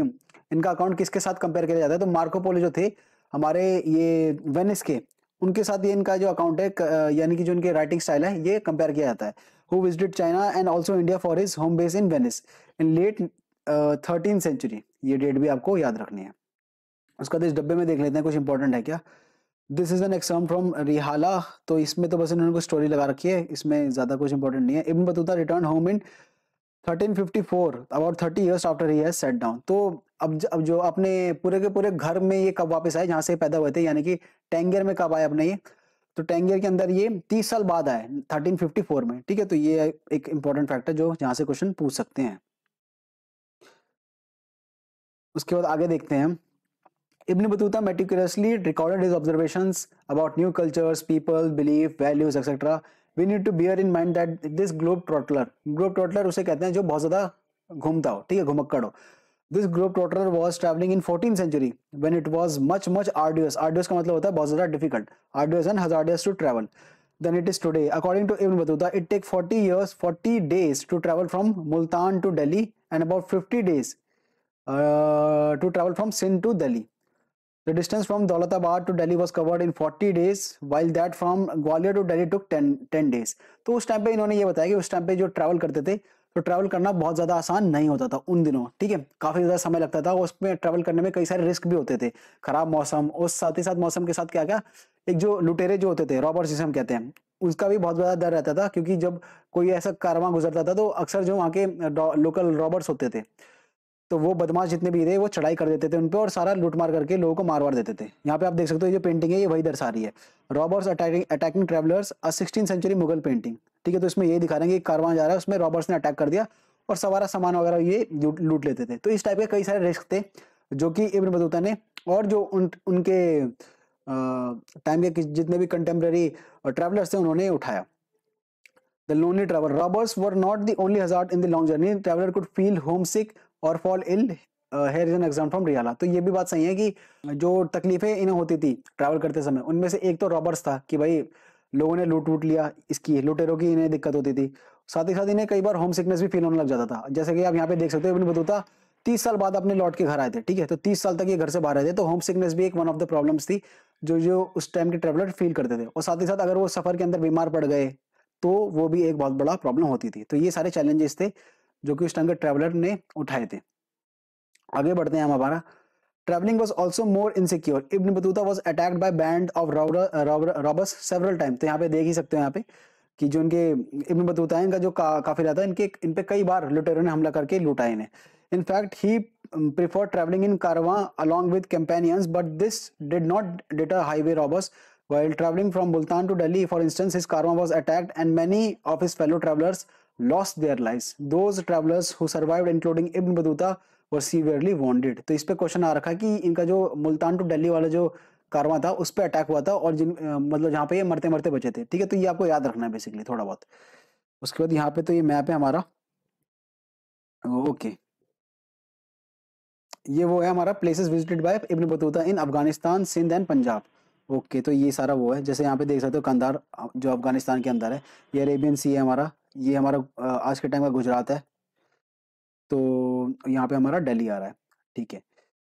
इनका अकाउंट किसके साथ कंपेयर किया जाता है. तो मार्को पोलो जो थे हमारे ये वेनिस के, उनके साथ ये इनका जो अकाउंट है यानी कि जो इनके राइटिंग स्टाइल है ये कंपेयर किया जाता है. Who visited China and also India for his home base in Venice in late 13th century. ये डेट भी आपको याद रखनी है. उसका इस डब्बे में देख लेते हैं कुछ इंपॉर्टेंट है क्या. This is an exam from Rihla. तो इसमें तो बस इन्होंने कुछ स्टोरी लगा रखी है, इसमें ज्यादा कुछ इंपॉर्टेंट नहीं है. Ibn Battuta return home in 1354 about 30 years after he has set down. तो अब जो अपने पूरे के पूरे घर में ये कब वापस आए जहां से पैदा हुए थे, यानी कि टैंगियर में कब आए अपने ये. तो टैंगियर के अंदर ये 30 साल बाद आए 1354 में. ठीक है, तो ये एक इंपॉर्टेंट फैक्ट है जो जहां से क्वेश्चन पूछ सकते हैं. उसके बाद आगे देखते हैं. Ibn Battuta meticulously recorded his observations about new cultures, people, belief, values, etc. We need to bear in mind that this globetrotter उसे कहते हैं जो बहुत ज्यादा घूमता हो. ठीक है, घुमक्कड़ हो. This globetrotter was traveling in 14th century when it was much arduous. Arduous का मतलब होता है बहुत ज्यादा difficult, arduous and hazardous to travel than it is today. According to Ibn Battuta, it takes 40 days to travel from Multan to Delhi and about 50 days to travel from Sindh to Delhi. The distance from Daulatabad to Delhi was covered in 40 days, while that from Gwalior to Delhi took 10 days. तो उस time पे इन्होंने ये बताया कि उस time पे जो ट्रैवल करते थे तो ट्रैवल करना बहुत ज़्यादा आसान नहीं होता था उन दिनों. ठीक है, काफ़ी ज़्यादा समय लगता था. उसमें ट्रैवल करने में कई सारे रिस्क भी होते थे, खराब मौसम, और साथ ही साथ मौसम के साथ क्या क्या एक जो लुटेरे जो होते थे, रॉबर्स जिसे हम कहते हैं, उसका भी बहुत ज़्यादा डर रहता था. क्योंकि जब कोई ऐसा कारवां गुजरता था तो अक्सर जो वहाँ के लोकल रॉबर्स होते थे तो वो बदमाश जितने भी थे वो चढ़ाई कर देते थे उन पे और सारा लूटमार करके लोगों को मार देते थे. यहाँ पे आप देख सकते हो ये जो पेंटिंग है ये वही दर्शा रही है, रॉबर्स अटैकिंग ट्रैवलर्स, अ 16th सेंचुरी मुगल पेंटिंग. ठीक है, तो इसमें ये दिखा रहे हैं कि कारवां जा रहा है, उसमें रॉबर्स ने अटैक कर दिया और सवारा सामान वगैरह ये लूट लेते थे. तो इस टाइप के कई सारे रिस्क थे जो कि इब्न बतूता ने और जो उनके टाइम के जितने भी कंटेम्प्रेरी ट्रैवलर्स थे उन्होंने उठाया। The lonely traveler. Robbers were not the only hazard in the long journey. Traveler could feel homesick or fall ill. Here is an example from Riyala. तो ये भी बात सही है कि जो तकलीफें इन्हें होती थी ट्रैवल करते समय, उनमें से एक तो रॉबर्स था कि भाई लोगों ने लूट लिया, इसकी लुटेरों की इन्हें दिक्कत होती थी। साथ ही साथ इन्हें कई बार होम सिकनेस भी फील होने लग जाता था। जैसे कि आप यहाँ पे देख सकते हो, इब्न बतूता 30 साल बाद अपने लौट के घर आए थे, ठीक है। तो 30 साल तक ये घर से बाहर रहे थे, तो होम सिकनेस भी एक वन ऑफ द प्रॉब्लम्स थी जो जो उस टाइम के ट्रैवलर फील करते थे। और साथ ही साथ अगर वो सफर के अंदर बीमार पड़ गए तो वो भी एक बहुत बड़ा प्रॉब्लम होती थी। तो ये सारे चैलेंजेस थे जो कि उस टाइम के ट्रैवलर ने उठाए थे। आगे बढ़ते हैं हम। हमारा travelling was also more insecure. Ibn Battuta was attacked by band of robbers several time. तो यहाँ पे देख ही सकते हो यहाँ पे कि जो इनके इब्न बतूता है, इनका जो काफिला था, इन पे कई बार लुटेरों ने हमला करके लूटा इन्हें। In fact, he preferred traveling in caravan along with companions, but this did not deter highway robbers. While traveling from Multan to Delhi, for instance, his caravan was attacked and many of his fellow travelers lost their lives. Those travelers who survived, including Ibn Battuta, were severely wounded. तो इस पे question आ रखा है कि इनका जो Multan to Delhi वाला जो कारवां था उस पे अटैक हुआ था और मतलब जहाँ पे ये मरते मरते बचे थे, ठीक है। तो ये आपको याद रखना है बेसिकली थोड़ा बहुत। उसके बाद यहाँ पे तो ये मैप है हमारा, ओके। ये वो है हमारा places visited by Ibn Battuta in Afghanistan, Sindh and Punjab. Okay, तो ये सारा वो है। जैसे यहाँ पे देख सकते हो कंधार जो अफगानिस्तान के अंदर है, ये अरेबियन सी है हमारा, ये हमारा आज के टाइम का गुजरात है, तो यहाँ पे हमारा दिल्ली आ रहा है, ठीक है।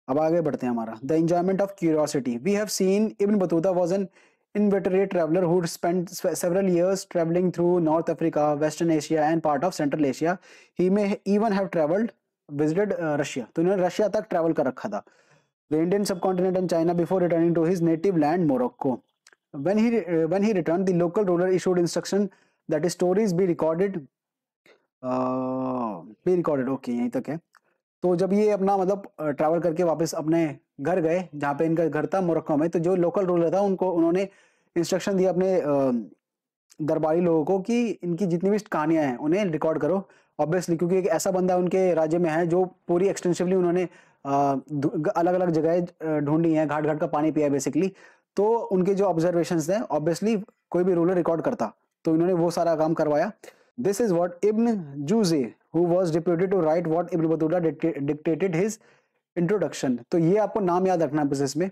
अब आगे बढ़ते हैं। हमारा the enjoyment of curiosity. We have seen Ibn Battuta was an inveterate traveler who spent several years traveling through North Africa, Western Asia and part of Central Asia. He may even have visited Russia. तो इन्होंने Russia तक travel कर रखा था। The Indian subcontinent and China before returning to his native land Morocco. When he returned, the local ruler issued instruction that his stories be recorded. Okay, यहीं तक है। तो जब ये अपना मतलब ट्रैवल करके वापस अपने घर गए, जहाँ पे इनका घर था मोरक्को में, तो जो लोकल रूलर था उन्होंने इंस्ट्रक्शन दिया अपने दरबारी लोगों को कि इनकी जितनी भी कहानियां हैं उन्हें रिकॉर्ड करो। ऑब्वियसली क्योंकि एक ऐसा बंदा उनके राज्य में है जो पूरी एक्सटेंसिवली उन्होंने अलग अलग जगह ढूंढी है, घाट घाट का पानी पिया है बेसिकली। तो उनके जो ऑब्जर्वेशंस हैं ऑब्वियसली कोई भी रूलर रिकॉर्ड करता, तो इन्होंने वो सारा काम करवाया। This is what Ibn Juzay, who was deputed to write what Ibn Battuta dictated his introduction. तो ये आपको नाम याद रखना है इसमें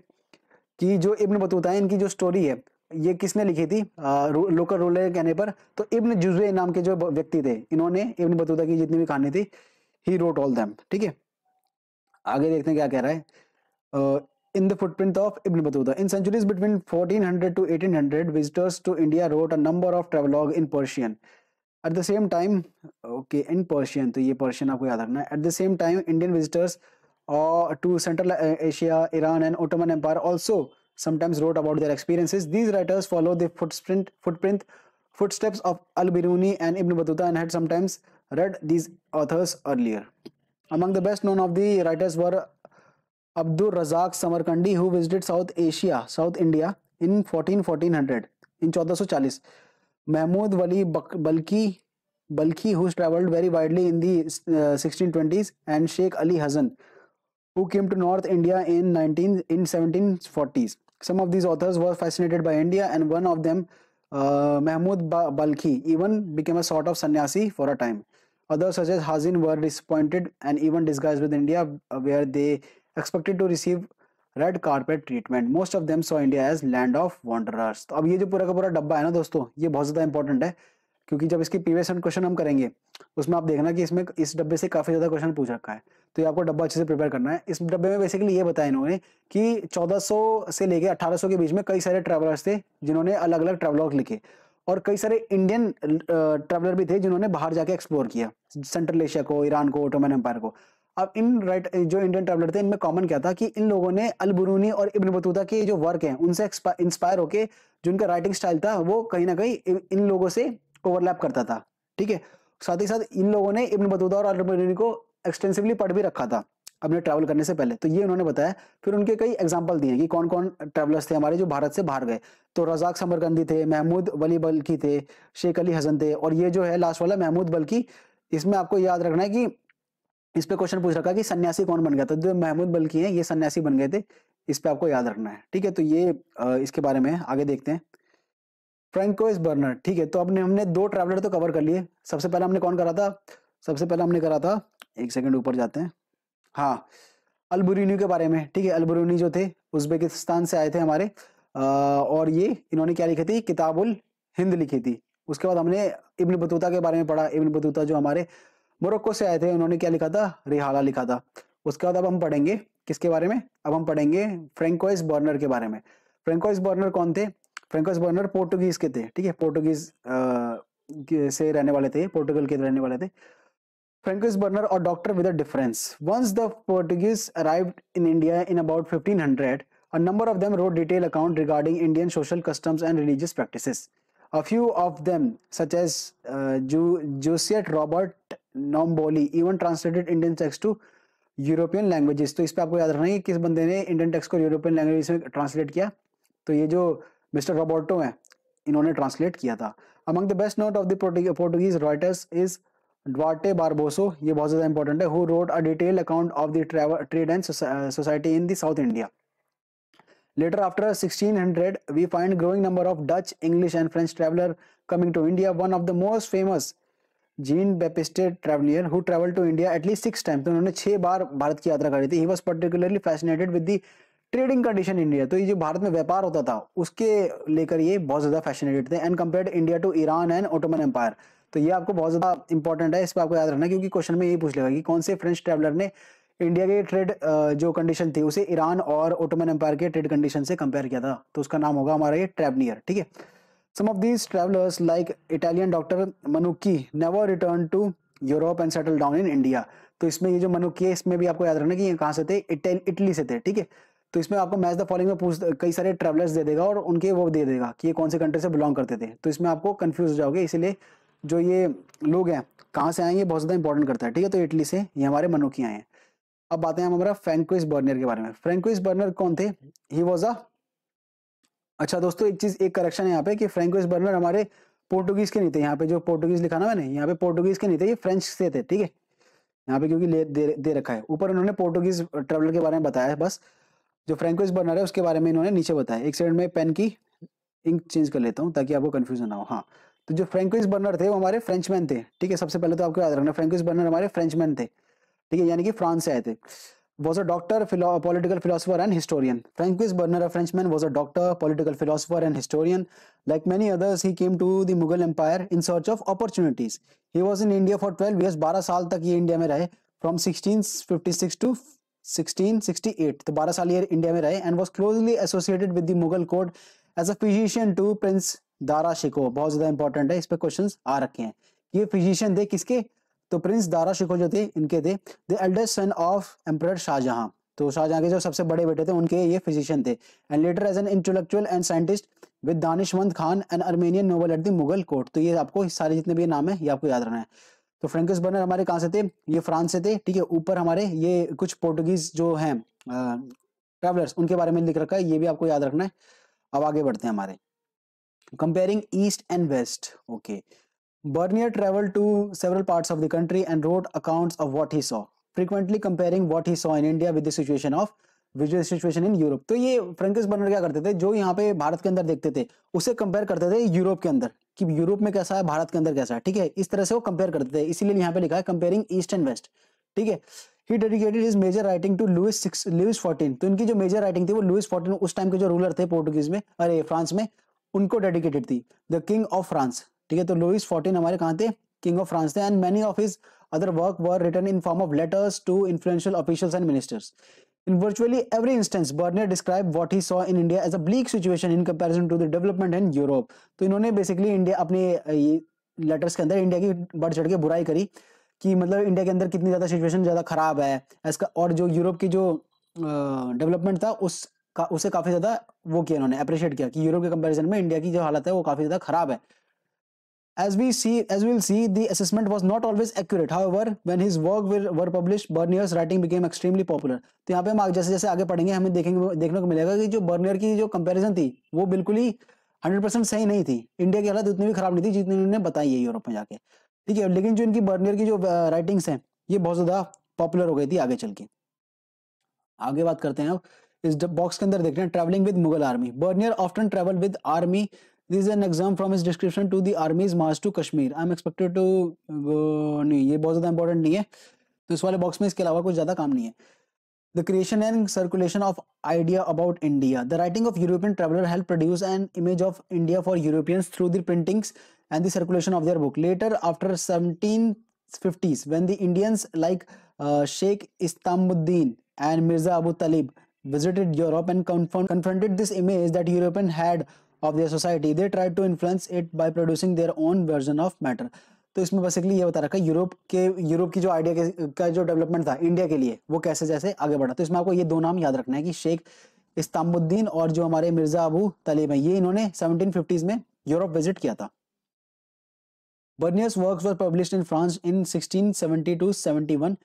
कि जो इब्न बतूता है, इनकी जो स्टोरी है ये किसने लिखी थी लोकल रूलर के कहने पर। तो इब्न जुज़े नाम के जो व्यक्ति थे, इन्होंने इब्न बतूता की जितनी भी कहानी थी, ही रोट ऑल देम, ठीक है। आगे देखते हैं क्या कह रहा है। In the footprint of Ibn Battuta, in centuries between 1400 to 1800, visitors to India wrote a number of travelogue in Persian. At the same time, okay, in Persian, तो ये Persian आपको याद रखना है। At the same time, Indian visitors to Central Asia, Iran and Ottoman Empire also sometimes wrote about their experiences. These writers follow the footsteps of Al-Biruni and Ibn Battuta and had sometimes read these authors earlier. Among the best known of the writers were Abdur Razak Samarkandi, who visited South India in 1400, in 1440. Mahmud Wali Balkhi, who traveled very widely in the 1620s, and Sheikh Ali Hazan, who came to North India in 1740s. Some of these authors were fascinated by India, and one of them, Mahmud Balkhi, even became a sort of sannyasi for a time. Others, such as Hazin, were disappointed and even disguised with India, where they expected to receive red carpet treatment. Most of them saw India as land of wanderers. तो अब ये जो पूरा का पूरा डब्बा है ना दोस्तों, ये बहुत ज्यादा इंपॉर्टेंट है, क्योंकि जब इसकी प्रीवियस क्वेश्चन हम करेंगे उसमें आप देखना कि इसमें इस डब्बे से काफी ज्यादा क्वेश्चन पूछ रखा है, तो ये आपको डब्बा अच्छे से प्रिपेयर करना है. इस डब्बे में बेसिकली ये बताया इन्होंने कि 1400 से लेके 1800 के बीच में कई सारे ट्रैवलर्स थे जिन्होंने अलग अलग ट्रैवलॉग लिखे, और कई सारे इंडियन ट्रैवलर भी थे जिन्होंने बाहर जाके एक्सप्लोर किया सेंट्रल एशिया को, ईरान को, ओटोमन एम्पायर को. अब इन जो इंडियन ट्रैवलर थे इनमें कॉमन क्या था कि इन लोगों ने अल बुरूनी और इब्न बतूता के जो वर्क हैं उनसे इंस्पायर होके जो उनका राइटिंग स्टाइल था वो कहीं ना कहीं इन लोगों से ओवरलैप करता था. ठीक है, साथ ही साथ इन लोगों ने इब्न बतूता और अल बुरूनी को एक्सटेंसिवली पढ़ भी रखा था अपने ट्रैवल करने से पहले, तो ये उन्होंने बताया. फिर उनके कई एग्जांपल दिए कि कौन कौन ट्रैवलर्स थे हमारे जो भारत से बाहर गए. तो रजाक समरकंदी थे, महमूद वली बल्की थे, शेख अली हसन थे, और ये जो है लास्ट वाला महमूद बल्की, इसमें आपको याद रखना है कि इस पे क्वेश्चन पूछ रखा कि सन्यासी कौन बन गया था. जो महमूद बल्की हैं ये सन्यासी बन गए थे इस पे आपको याद रखना है, ठीक है। तो ये इसके बारे में आगे देखते हैं। फ्रैंकोइस बर्नर, ठीक है। तो अपने हमने 2 ट्रैवलर तो कवर कर लिए। सबसे पहले हमने कौन करा था? सबसे पहले हमने करा था, एक सेकंड ऊपर जाते हैं, हाँ, अल-बुरूनी के बारे में, ठीक है। अल-बुरूनी जो थे उज़्बेकिस्तान से आए थे हमारे, और ये इन्होंने क्या लिखी थी? किताबुल हिंद लिखी थी। उसके बाद हमने इब्न बतूता के बारे में पढ़ा। इब्न बतूता जो हमारे मोरक्को से आए थे, उन्होंने क्या लिखा था? रिहाला लिखा था। उसके बाद अब हम पढ़ेंगे किसके बारे में? अब हम पढ़ेंगे फ्रैंकोइस बर्नर के बारे में। फ्रैंकोइस बर्नर कौन थे? फ्रैंकोइस बर्नर पोर्टुगीज के थे, ठीक है। पोर्टुगीज से रहने वाले थे, पोर्टुगल के रहने वाले थे। Francis Burner or doctor with a difference. Once the Portuguese arrived in India in about 1500, a number of them wrote detailed account regarding Indian social customs and religious practices. A few of them, such as Josiah Robert Nomboli, even translated Indian text to European languages. तो इस पे आपको याद रखना है कि किस बंदे ने इंडियन टेक्स्ट को यूरोपियन लैंग्वेज में ट्रांसलेट किया। तो ये जो मिस्टर रॉबर्टो हैं, इन्होंने ट्रांसलेट किया था। Among the best note of the Portuguese writers is Duarte Barbosa, ये बहुत ज्यादा इंपॉर्टेंट है, who wrote a detail account of the trade and society in the South India. Later, after 1600, we find growing number of Dutch, English, and French traveler coming to India. One of the most famous, Jean Baptiste Travelier, who traveled to India at least 6 times. तो उन्होंने 6 बार भारत की यात्रा करी थी. He was particularly fascinated with the trading condition India. तो ये जो भारत में व्यापार होता था उसके लेकर ये बहुत ज्यादा फैसिनेटेड थे। And compared India to Iran and Ottoman empire. तो ये आपको बहुत ज्यादा इंपॉर्टेंट है, इस पर आपको याद रखना, क्योंकि क्वेश्चन में यही पूछ लेगा कि कौन से फ्रेंच ट्रैवलर ने इंडिया के ट्रेड जो कंडीशन थी उसे ईरान और ओटोमन एम्पायर के ट्रेड कंडीशन से कंपेयर किया था। तो उसका नाम होगा हमारा ये ट्रेवनियर, ठीक है। Some of these travellers like Italian doctor Manucci never return to Europe and settle down in India. तो इसमें ये जो मनुक्की है, इसमें भी आपको याद रखना कि ये कहाँ से थे? इटली से थे, ठीक है। तो इसमें आपको मैच द फॉलोइंग में पूछ कई सारे ट्रैवलर्स दे देगा और उनके वो दे देगा कि ये कौन से कंट्री से बिलोंग करते थे। तो इसमें आपको कंफ्यूज हो जाओगे, इसीलिए जो ये लोग हैं कहाँ से आएंगे बहुत ज्यादा इंपॉर्टेंट करता है, ठीक है। तो इटली से ये हमारे मनुक्की आए हैं। अब बातें हम हमारा फ्रैंकोइस बर्नर के बारे में। फ्रैंकोइस बर्नर कौन थे? ही वाज अ, अच्छा दोस्तों, एक चीज, एक करेक्शन है यहाँ पे कि फ्रैंकोइस बर्नर हमारे पोर्टुगीज के नहीं थे। यहाँ पे जो पोर्टुगीज लिखा ना मैंने, यहाँ पे पोर्टुगीज के नहीं थे, ये फ्रेंच से थे, ठीक है। यहाँ पे क्योंकि दे रखा है ऊपर, उन्होंने पोर्टुगीज ट्रेवलर के बारे में बताया है बस। जो फ्रैंकोइस बर्नर है उसके बारे में इन्होंने नीचे बताया। एक सेकंड में पेन की इंक चेंज कर लेता हूँ ताकि आपको कंफ्यूजन ना हो। हाँ, तो जो फ्रैंकोइस बर्नर थे वो हमारे फ्रेंचमैन थे, ठीक है। सबसे पहले तो आपको याद रखना फ्रैंकोइस बर्नर हमारे फ्रेंचमैन थे, ठीक है, यानी कि फ्रांस से आए थे। Was a doctor, political philosopher and historian. Francois Berner, a Frenchman, was a doctor, political philosopher and historian. Like many others, he came to the Mughal Empire in search of opportunities. He was in India for 12 years. 12 साल तक ये India में रहे, from 1656 to 1668. तो 12 साल ये India में रहे and was closely associated with the Mughal court as a physician to Prince Dara Shikoh. बहुत ज्यादा इंपॉर्टेंट है, इस पे क्वेश्चंस आ रखे हैं। ये फिजिशियन थे किसके? तो प्रिंस दारा शिकोह जो थे इनके थे। The eldest son of emperor Shahjahan. तो शाहजहां के जो सबसे बड़े बेटे थे उनके ये फिजिशियन थे। And later as an intellectual and scientist with Danishmand Khan and Armenian noble at the Mughal court. तो ये आपको सारे जितने भी नाम है ये आपको याद रखना है। तो फ्रैंकोइस बर्नर हमारे कहाँ से थे? ये फ्रांस से थे, ठीक है। ऊपर हमारे ये कुछ पोर्टुगीज जो हैं ट्रैवलर्स, उनके बारे में लिख रखा है, ये भी आपको याद रखना है। अब आगे बढ़ते हैं हमारे comparing east and west. Okay, Bernier traveled to several parts of the country and wrote accounts of what he saw, frequently comparing what he saw in India with the situation in Europe. तो ये François burner क्या करते थे? जो यहाँ पे भारत के अंदर देखते थे उसे कंपेयर करते थे यूरोप के अंदर, कि यूरोप में कैसा है, भारत के अंदर कैसा है, ठीक है। इस तरह से वो कंपेयर करते थे, इसीलिए यहाँ पे लिखा है कंपेयरिंग ईस्ट एंड वेस्ट, ठीक है। He dedicated his major writing to Louis XIV. तो इनकी जो मेजर राइटिंग थी वो लुइस 14 उस टाइम के जो रूलर थे पोर्टुगीज में, अरे फ्रांस में, उनको डेडिकेटेड थी। द किंग ऑफ फ्रांस, ठीक है। तो लुइस 14 हमारे कहाँ थे? किंग ऑफ फ्रांस थे। And many of his other work were written in form of letters to influential officials and ministers. In virtually every instance, Bernier described what he saw in India as a bleak situation in comparison to the development in Europe. तो इन्होंने basically India अपने letters के अंदर India की बढ़ चढ़ के बुराई करी कि मतलब इंडिया के अंदर कितनी ज्यादा सिचुएशन ज्यादा खराब है इसका, और जो यूरोप की जो डेवलपमेंट था उसे काफी ज्यादा वो किया, इन्होंने अप्रिशिएट किया कि यूरोप के कंपैरिजन में इंडिया की जो हालत है वो काफी ज्यादा खराब है। As we will see, the assessment was not always accurate. However, when his work were published, Bernier's writing became extremely popular. तो यहाँ पे हम जैसे जैसे आगे पढ़ेंगे हमें देखने को मिलेगा कि जो बर्नियर की जो कंपैरिजन थी वो बिल्कुल ही 100% सही नहीं थी। इंडिया की हालत उतनी भी खराब नहीं थी जितनी उन्होंने बताई है यूरोप में जाके, ठीक है। लेकिन जो इनकी बर्नियर की जो राइटिंग्स हैं ये बहुत ज्यादा पॉपुलर हो गई थी आगे चल के। आगे बात करते हैं अब इस बॉक्स के अंदर देख रहे हैं travelling with Mughal army, Bernier often travel with army, this is an exam from his description to the army's march to Kashmir, I am expected to go, नहीं ये बहुत ज्यादा इंपॉर्टेंट नहीं है, तो इस वाले बॉक्स में इसके अलावा कुछ ज्यादा काम नहीं है। The creation and circulation of idea about India. The writing of European traveler helped produce an image of India for Europeans through the printings and the circulation of their book. Later, after 1750s, when the Indians like Sheikh Istamuddin and Mirza Abu Talib visited Europe and confronted this image that European had of their society, they tried to influence it by producing their own version of matter. तो इसमें basically ये बता रखा है Europe की जो idea का जो डेवलपमेंट था इंडिया के लिए वो कैसे जैसे आगे बढ़ा। तो इसमें आपको ये दो नाम याद रखना है कि शेख इस्तामुद्दीन और जो हमारे मिर्जा अबू तलीब हैं, ये इन्होंने 1750s में यूरोप विजिट किया था। Bernier's works were published in France in 1670-71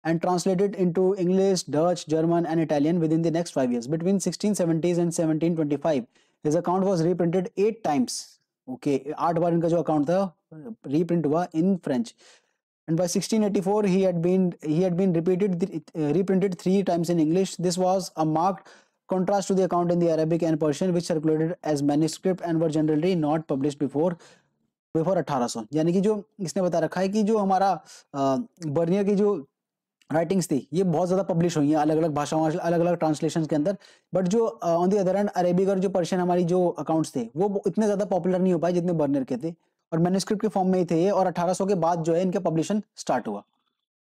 and translated into English, Dutch, German and Italian within the next 5 years. Between 1670s and 1725, his account was reprinted 8 times. Okay, 8 बार इनका जो account था reprint हुआ in French. And by 1684, he had been reprinted 3 times in English. This was a marked contrast to the account in the Arabic and Persian, which circulated as manuscript and were generally not published before 1800। यानी कि जो इसने बता रखा है कि जो हमारा बर्नियर की जो राइटिंग्स थी ये बहुत ज्यादा पब्लिश हुई हैं अलग अलग भाषाओं अलग अलग ट्रांसलेशन के अंदर, बट जो on the other hand Arabic और जो पर्शियन हमारी जो अकाउंट्स थे वो इतने ज्यादा पॉपुलर नहीं हो पाए जितने बर्नियर के थे, और मैन्युस्क्रिप्ट के फॉर्म में ही थे ये, और 1800 के बाद जो है इनका पब्लिशन स्टार्ट हुआ।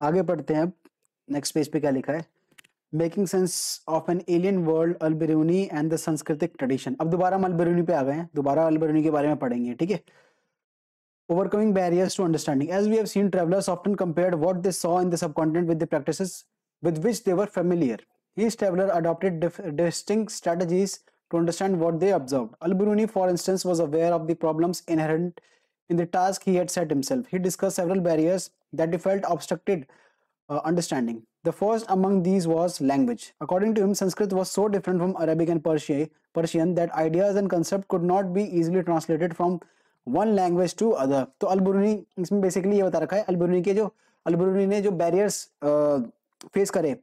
आगे पढ़ते हैं, नेक्स्ट पेज पे क्या लिखा है, making sense of an alien world, Al Biruni and the Sanskritic tradition. अब दोबारा हम अल-बिरूनी पे आ गए हैं, दोबारा अल-बिरूनी के बारे में पढ़ेंगे, ठीक है। Overcoming barriers to understanding. As we have seen, travelers often compared what they saw in the subcontinent with the practices with which they were familiar. Each traveler adopted distinct strategies to understand what they observed. Al-Biruni, for instance, was aware of the problems inherent in the task he had set himself. He discussed several barriers that he felt obstructed understanding. The first among these was language. According to him, Sanskrit was so different from Arabic and Persian that ideas and concepts could not be easily translated from one language to other. तो Al-Biruni इसमें basically ये बता रखा है अल-बिरूनी ने जो barriers face करे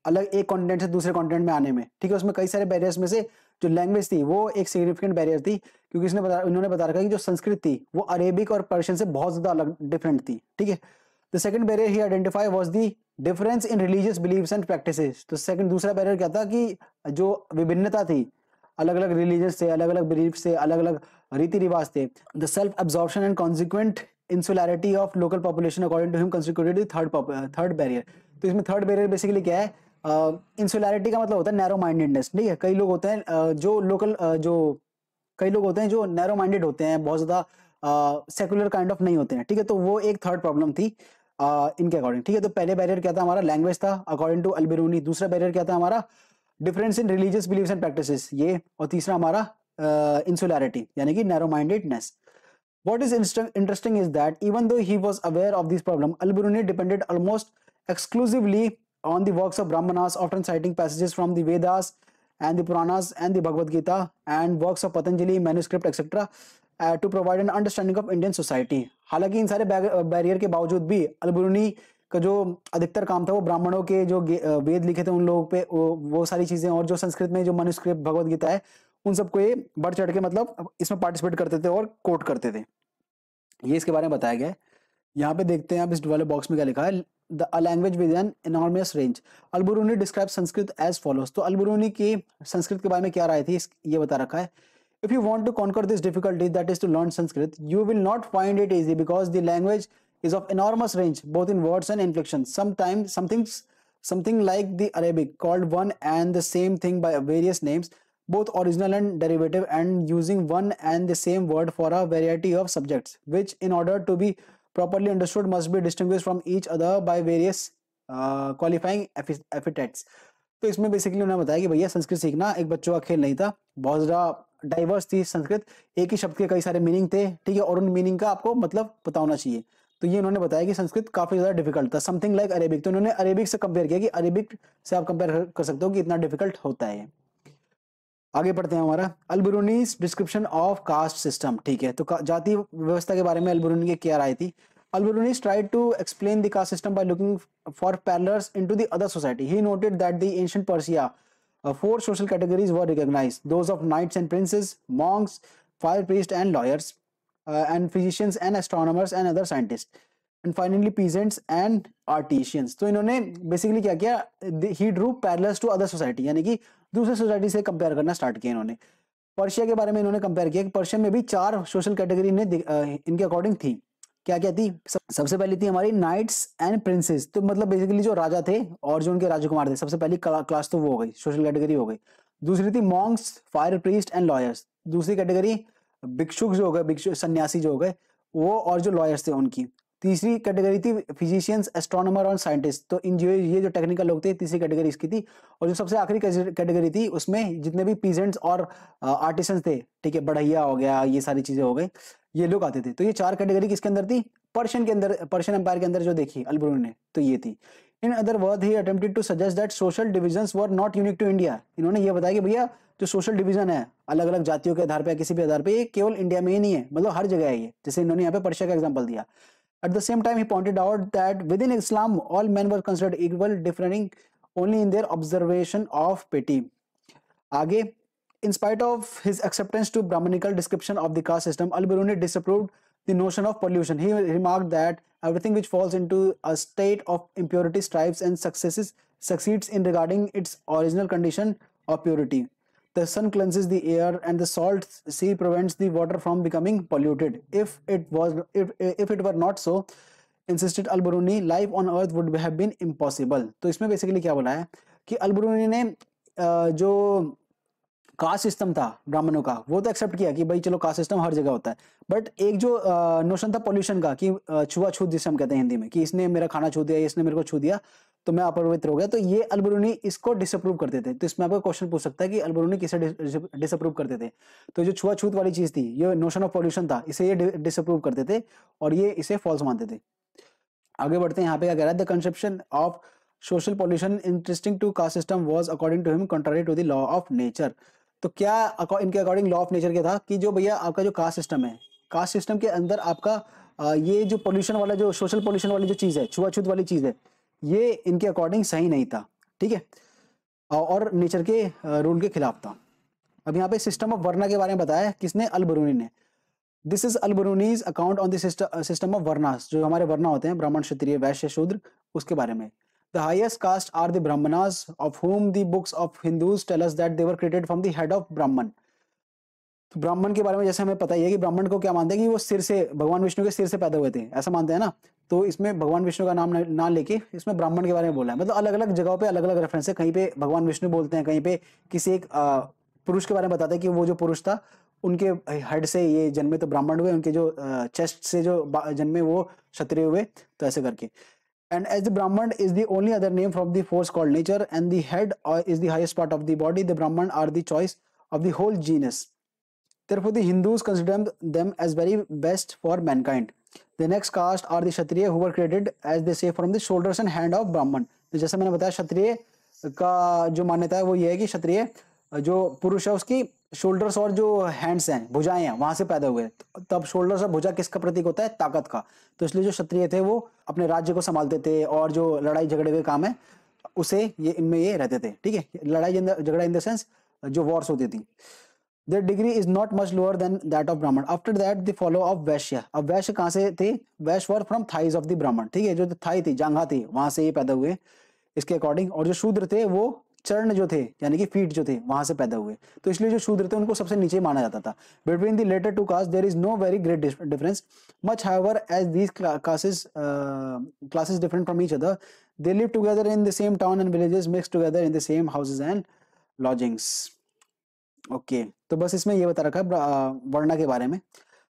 अलग एक कॉन्टिनेंट से दूसरे कॉन्टिनेंट में आने में, ठीक है, उसमें कई सारे बैरियर्स में से जो लैंग्वेज थी वो एक सिग्निफिकेंट बैरियर थी, क्योंकि इन्होंने बता रखा है कि जो संस्कृत थी वो अरेबिक और पर्शियन से बहुत ज्यादा अलग डिफरेंट थी, ठीक है। The second barrier he identify was the difference in religious believes and practices. तो दूसरा बैरियर क्या था कि जो विभिन्नता थी अलग अलग रिलीजियस से, अलग अलग बिलीफ से, अलग अलग रीति रिवाज थे। The self absorption and consequent insularity of local population according to him constituted the third barrier. तो इसमें थर्ड बैरियर बेसिकली क्या है, इंसुलैरिटी का मतलब होता है नैरो माइंडेडनेस, ठीक है। कई लोग होते हैं जो नैरो माइंडेड होते हैं, बहुत ज्यादा सेकुलर काइंड ऑफ नहीं होते हैं, ठीक है। तो वो एक थर्ड प्रॉब्लम थी इनके अकॉर्डिंग, ठीक है। तो पहले बैरियर क्या था हमारा, लैंग्वेज था अकॉर्डिंग टू अल-बिरूनी। दूसरा बैरियर क्या था हमारा, difference in religious believes and practices, ये। और तीसरा हमारा इंसुलैरिटी यानी कि narrow mindedness. What is interesting is that even though he was aware of this problem, Al-Biruni depended almost exclusively on the works of Brahmanas, often citing passages from the Vedas and the Puranas and the Bhagavad Gita and works of Patanjali, manuscript, etc. To provide an understanding of Indian society. हालांकि इन सारे barrier के बावजूद भी अल-बिरूनी का जो अधिकतर काम था वो ब्राह्मणों के जो वेद लिखे थे उन लोगों पे वो सारी चीजें, और जो संस्कृत में जो मनुस्क्रिप्ट भगवद गीता है उन सबको ये बढ़ चढ़ के मतलब इसमें पार्टिसिपेट करते थे और कोट करते थे। ये इसके बारे में बताया गया है। यहाँ पे देखते हैं आप इस वाले बॉक्स में क्या लिखा है, the language with an enormous range. Al Biruni describe Sanskrit as follows. तो अल-बिरूनी की संस्कृत के बारे में क्या राय थी ये बता रखा है। If you want to conquer this difficulty, that is to learn Sanskrit, you will not find it easy because the language is of enormous range, both in words and inflection. Sometimes something like the Arabic, called one and the same thing by various names, both original and derivative, and using one and the same word for a variety of subjects, which in order to be properly understood must be distinguished from each other by various qualifying epithets. तो इसमें basically उन्होंने बताया कि भैया संस्कृत सीखना एक बच्चों का खेल नहीं था, बहुत ज़्यादा डाइवर्स थी संस्कृत, एक ही शब्द के कई सारे मीनिंग थे, ठीक है, और उन मीनिंग का आपको मतलब पता होना चाहिए। तो ये उन्होंने बताया कि संस्कृत काफी ज्यादा डिफिकल्ट था, समथिंग लाइक अरेबिक। तो उन्होंने अरेबिक से कंपेयर किया कि अरेबिक से आप कंपेयर कर सकते हो कि इतना डिफिकल्ट होता है। आगे पढ़ते हैं हमारा अल-बिरूनी's डिस्क्रिप्शन ऑफ कास्ट सिस्टम, ठीक है। तो जाति व्यवस्था के बारे में अल-बिरूनी की क्या राय थी। Al-Biruni tried to explain the caste system by looking for parallels into the other society. He noted that the ancient Persia Four social categories were recognized: those of knights and princes, monks, fire priests and lawyers, and physicians and astronomers and other scientists, and finally peasants and artisans. तो इन्होंने basically क्या किया, he drew parallels to other society, यानी कि दूसरे society से compare करना start किया इन्होंने। पर्शिया के बारे में इन्होंने कंपेयर किया कि पर्शिया में भी 4 सोशल कैटेगरी ने इनके अकॉर्डिंग थी। क्या क्या थी? सबसे पहली थी हमारी नाइट्स एंड प्रिंसेस, तो मतलब बेसिकली जो राजा थे और जो उनके राजकुमार थे, सबसे पहली क्लास तो वो हो गई, सोशल कैटेगरी हो गई। दूसरी थी Monks, fire priest and lawyers, दूसरी कैटेगरी भिक्षुक जो हो गए, भिक्षु सन्यासी जो हो गए वो, और जो लॉयर्स थे उनकी। तीसरी कैटेगरी थी फिजिशियंस, एस्ट्रोनॉमर और साइंटिस्ट, तो इन ये जो टेक्निकल लोग थे, तीसरी कैटेगरी इसकी थी। और जो सबसे आखिरी कैटेगरी थी उसमें जितने भी पीजेंट्स और आर्टिसंस थे, ठीक है, बढ़ैया हो गया, ये सारी चीजें हो गई, ये लोग आते थे। तो ये 4 कैटेगरी किसके अंदर थी? पर्शियन के अंदर, पर्शियन एम्पायर के अंदर जो देखी अल-बरूनी ने, तो ये थी। In other word he attempted to suggest that social divisions were not unique to India. इन्होंने ये बताया कि भैया जो सोशल डिवीजन है अलग अलग जातियों के आधार पर, किसी भी आधार पर, ये केवल इंडिया में ही नहीं है, मतलब हर जगह है ये, जैसे इन्होंने यहाँ पे पर्शिया का एग्जाम्पल दिया। At the same time, he pointed out that within Islam, all men were considered equal, differing only in their observation of piety. आगे, in spite of his acceptance to Brahmanical description of the caste system, Al-Biruni disapproved the notion of pollution. He remarked that everything which falls into a state of impurity strives and succeeds in regarding its original condition of purity. The sun cleanses the air and the salt sea prevents the water from becoming polluted. If it were not so, insisted Al-Biruni, life on earth would have been impossible. तो इसमें basically क्या बोला है कि अल-बरूनी ने जो caste system था ब्राह्मणों का, वो तो एक्सेप्ट किया कि भाई चलो कास्ट सिस्टम हर जगह होता है, बट एक जो नोशन था पॉल्यूशन का, कि छुआछूत जिसे हम कहते हैं हिंदी में, कि इसने मेरा खाना छू दिया, इसने मेरे को छू दिया तो मैं अपवित्र हो गया, तो ये अल-बरूनी इसको डिसअप्रूव करते थे। तो इसमें आपका क्वेश्चन पूछ सकता है कि अल-बरूनी किसे डिसअप्रूव करते थे? तो जो छुआछूत वाली चीज थी, ये नोशन ऑफ पॉल्यूशन था, इसे ये डिसअप्रूव करते थे और ये इसे फॉल्स मानते थे। आगे बढ़ते हैं, यहाँ पे क्या कह रहा है, the conception of social pollution interesting to caste system was according to him contrary to the law of nature. तो क्या इनके अकॉर्डिंग लॉ ऑफ नेचर क्या था कि जो भैया आपका जो कास्ट सिस्टम है, कास्ट सिस्टम के अंदर आपका ये जो पॉल्यूशन वाला, जो सोशल पॉल्यूशन वाली जो चीज है, छुआछूत वाली चीज है, ये इनके अकॉर्डिंग सही नहीं था, ठीक है, और नेचर के रूल के खिलाफ था। अब यहाँ पे सिस्टम ऑफ वर्ना के बारे में बताया है, किसने? अल-बरूनी ने। This is Al Biruni's account on the system of varnas, जो हमारे वर्ना होते हैं, ब्राह्मण, क्षत्रिय, वैश्य, शूद्र, उसके बारे में। The highest caste are the Brahmanas, of whom the books of Hindus tell us that they were created from the head of Brahman. तो ब्राह्मण के बारे में जैसे हमें पता ही है कि ब्राह्मण को क्या मानते हैं कि वो सिर से, भगवान विष्णु के सिर से पैदा हुए थे, ऐसा मानते हैं ना। तो इसमें भगवान विष्णु का नाम ना लेके इसमें ब्राह्मण के बारे में बोला है, मतलब अलग अलग जगहों पे अलग अलग रेफरेंस है, कहीं पे भगवान विष्णु बोलते हैं, कहीं पे किसी एक पुरुष के बारे में बताते हैं कि वो जो पुरुष था उनके हेड से ये जन्मे तो ब्राह्मण हुए, उनके जो चेस्ट से जो जन्मे वो क्षत्रिय हुए, तो ऐसे करके। And as the Brahman is the only other name from the force called nature, and the head is the highest part of the body, the Brahman are the choice of the whole genus. Therefore, the Hindus consider them as very best for mankind. The next caste are the Kshatriya, who were created, as they say, from the shoulders and hand of Brahman. तो जैसे मैंने बताया, क्षत्रिय का जो मान्यता है वो ये है कि क्षत्रिय जो पुरुष है उसकी शोल्डर्स और जो हैंड्स हैं, भुजाएं हैं, वहां से पैदा हुए। तब शोल्डर्स और भुजा किसका प्रतीक होता है? ताकत का। तो इसलिए जो क्षत्रिय थे वो अपने राज्य को संभालते थे, और जो लड़ाई झगड़े के काम है उसे ये इनमें ये रहते थे, ठीक है, लड़ाई झगड़ा इन द सेंस जो वॉर्स होती थी। Their degree is not much lower than that of Brahman. After that, the follow of Vaishya. अब वैश्य कहाँ से थे? वैश्य were from thighs of the Brahman, ठीक है, जो थाई थी, जांघा थी, वहां से ये पैदा हुए इसके अकॉर्डिंग। और जो शूद्र थे वो चरण जो थे, यानी कि फीट जो थे, वहां से पैदा हुए। तो इसलिए जो शूद्र थे उनको सबसे नीचे माना जाता था। Between the later two castes there is no very great difference. Much however, as these classes different from each other, they live together in the same town and villages, mixed together in the same houses and lodgings. Okay तो बस इसमें ये बता रखा है वर्णा के बारे में।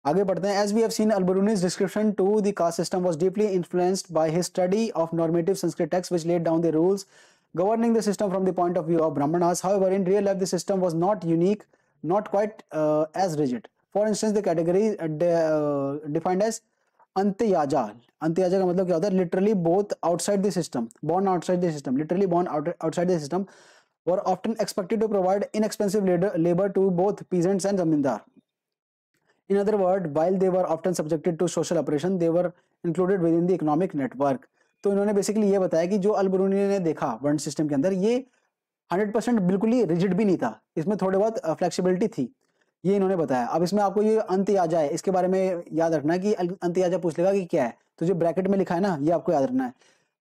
आगे बढ़ते हैं। As we have seen, Al Biruni's description to the caste system was deeply influenced by his study of normative Sanskrit text which laid down the rules governing the system from the point of view of Brahmanas. However, in real life the system was not unique, not quite as rigid. For instance, the category defined as अंत्ययाजा। अंत्ययाजा का मतलब क्या होता है? Literally both outside the system, born outside the system, literally born outside the system, were often expected to provide inexpensive labor to both peasants and zamindar. In other words, while they were often subjected to social oppression, they were included within the economic network. तो इन्होंने basically ये बताया कि जो अल-बरूनी ने देखा वर्ण system के अंदर, ये 100% बिल्कुल ही रिजिड भी नहीं था, इसमें थोड़े बहुत फ्लेक्सिबिलिटी थी, ये इन्होंने बताया। अब इसमें आपको ये अंत्याजा है, इसके बारे में याद रखना है कि अंत्याजा पूछ लेगा कि क्या है, तो जो ब्रैकेट में लिखा है ना, ये आपको याद रखना है।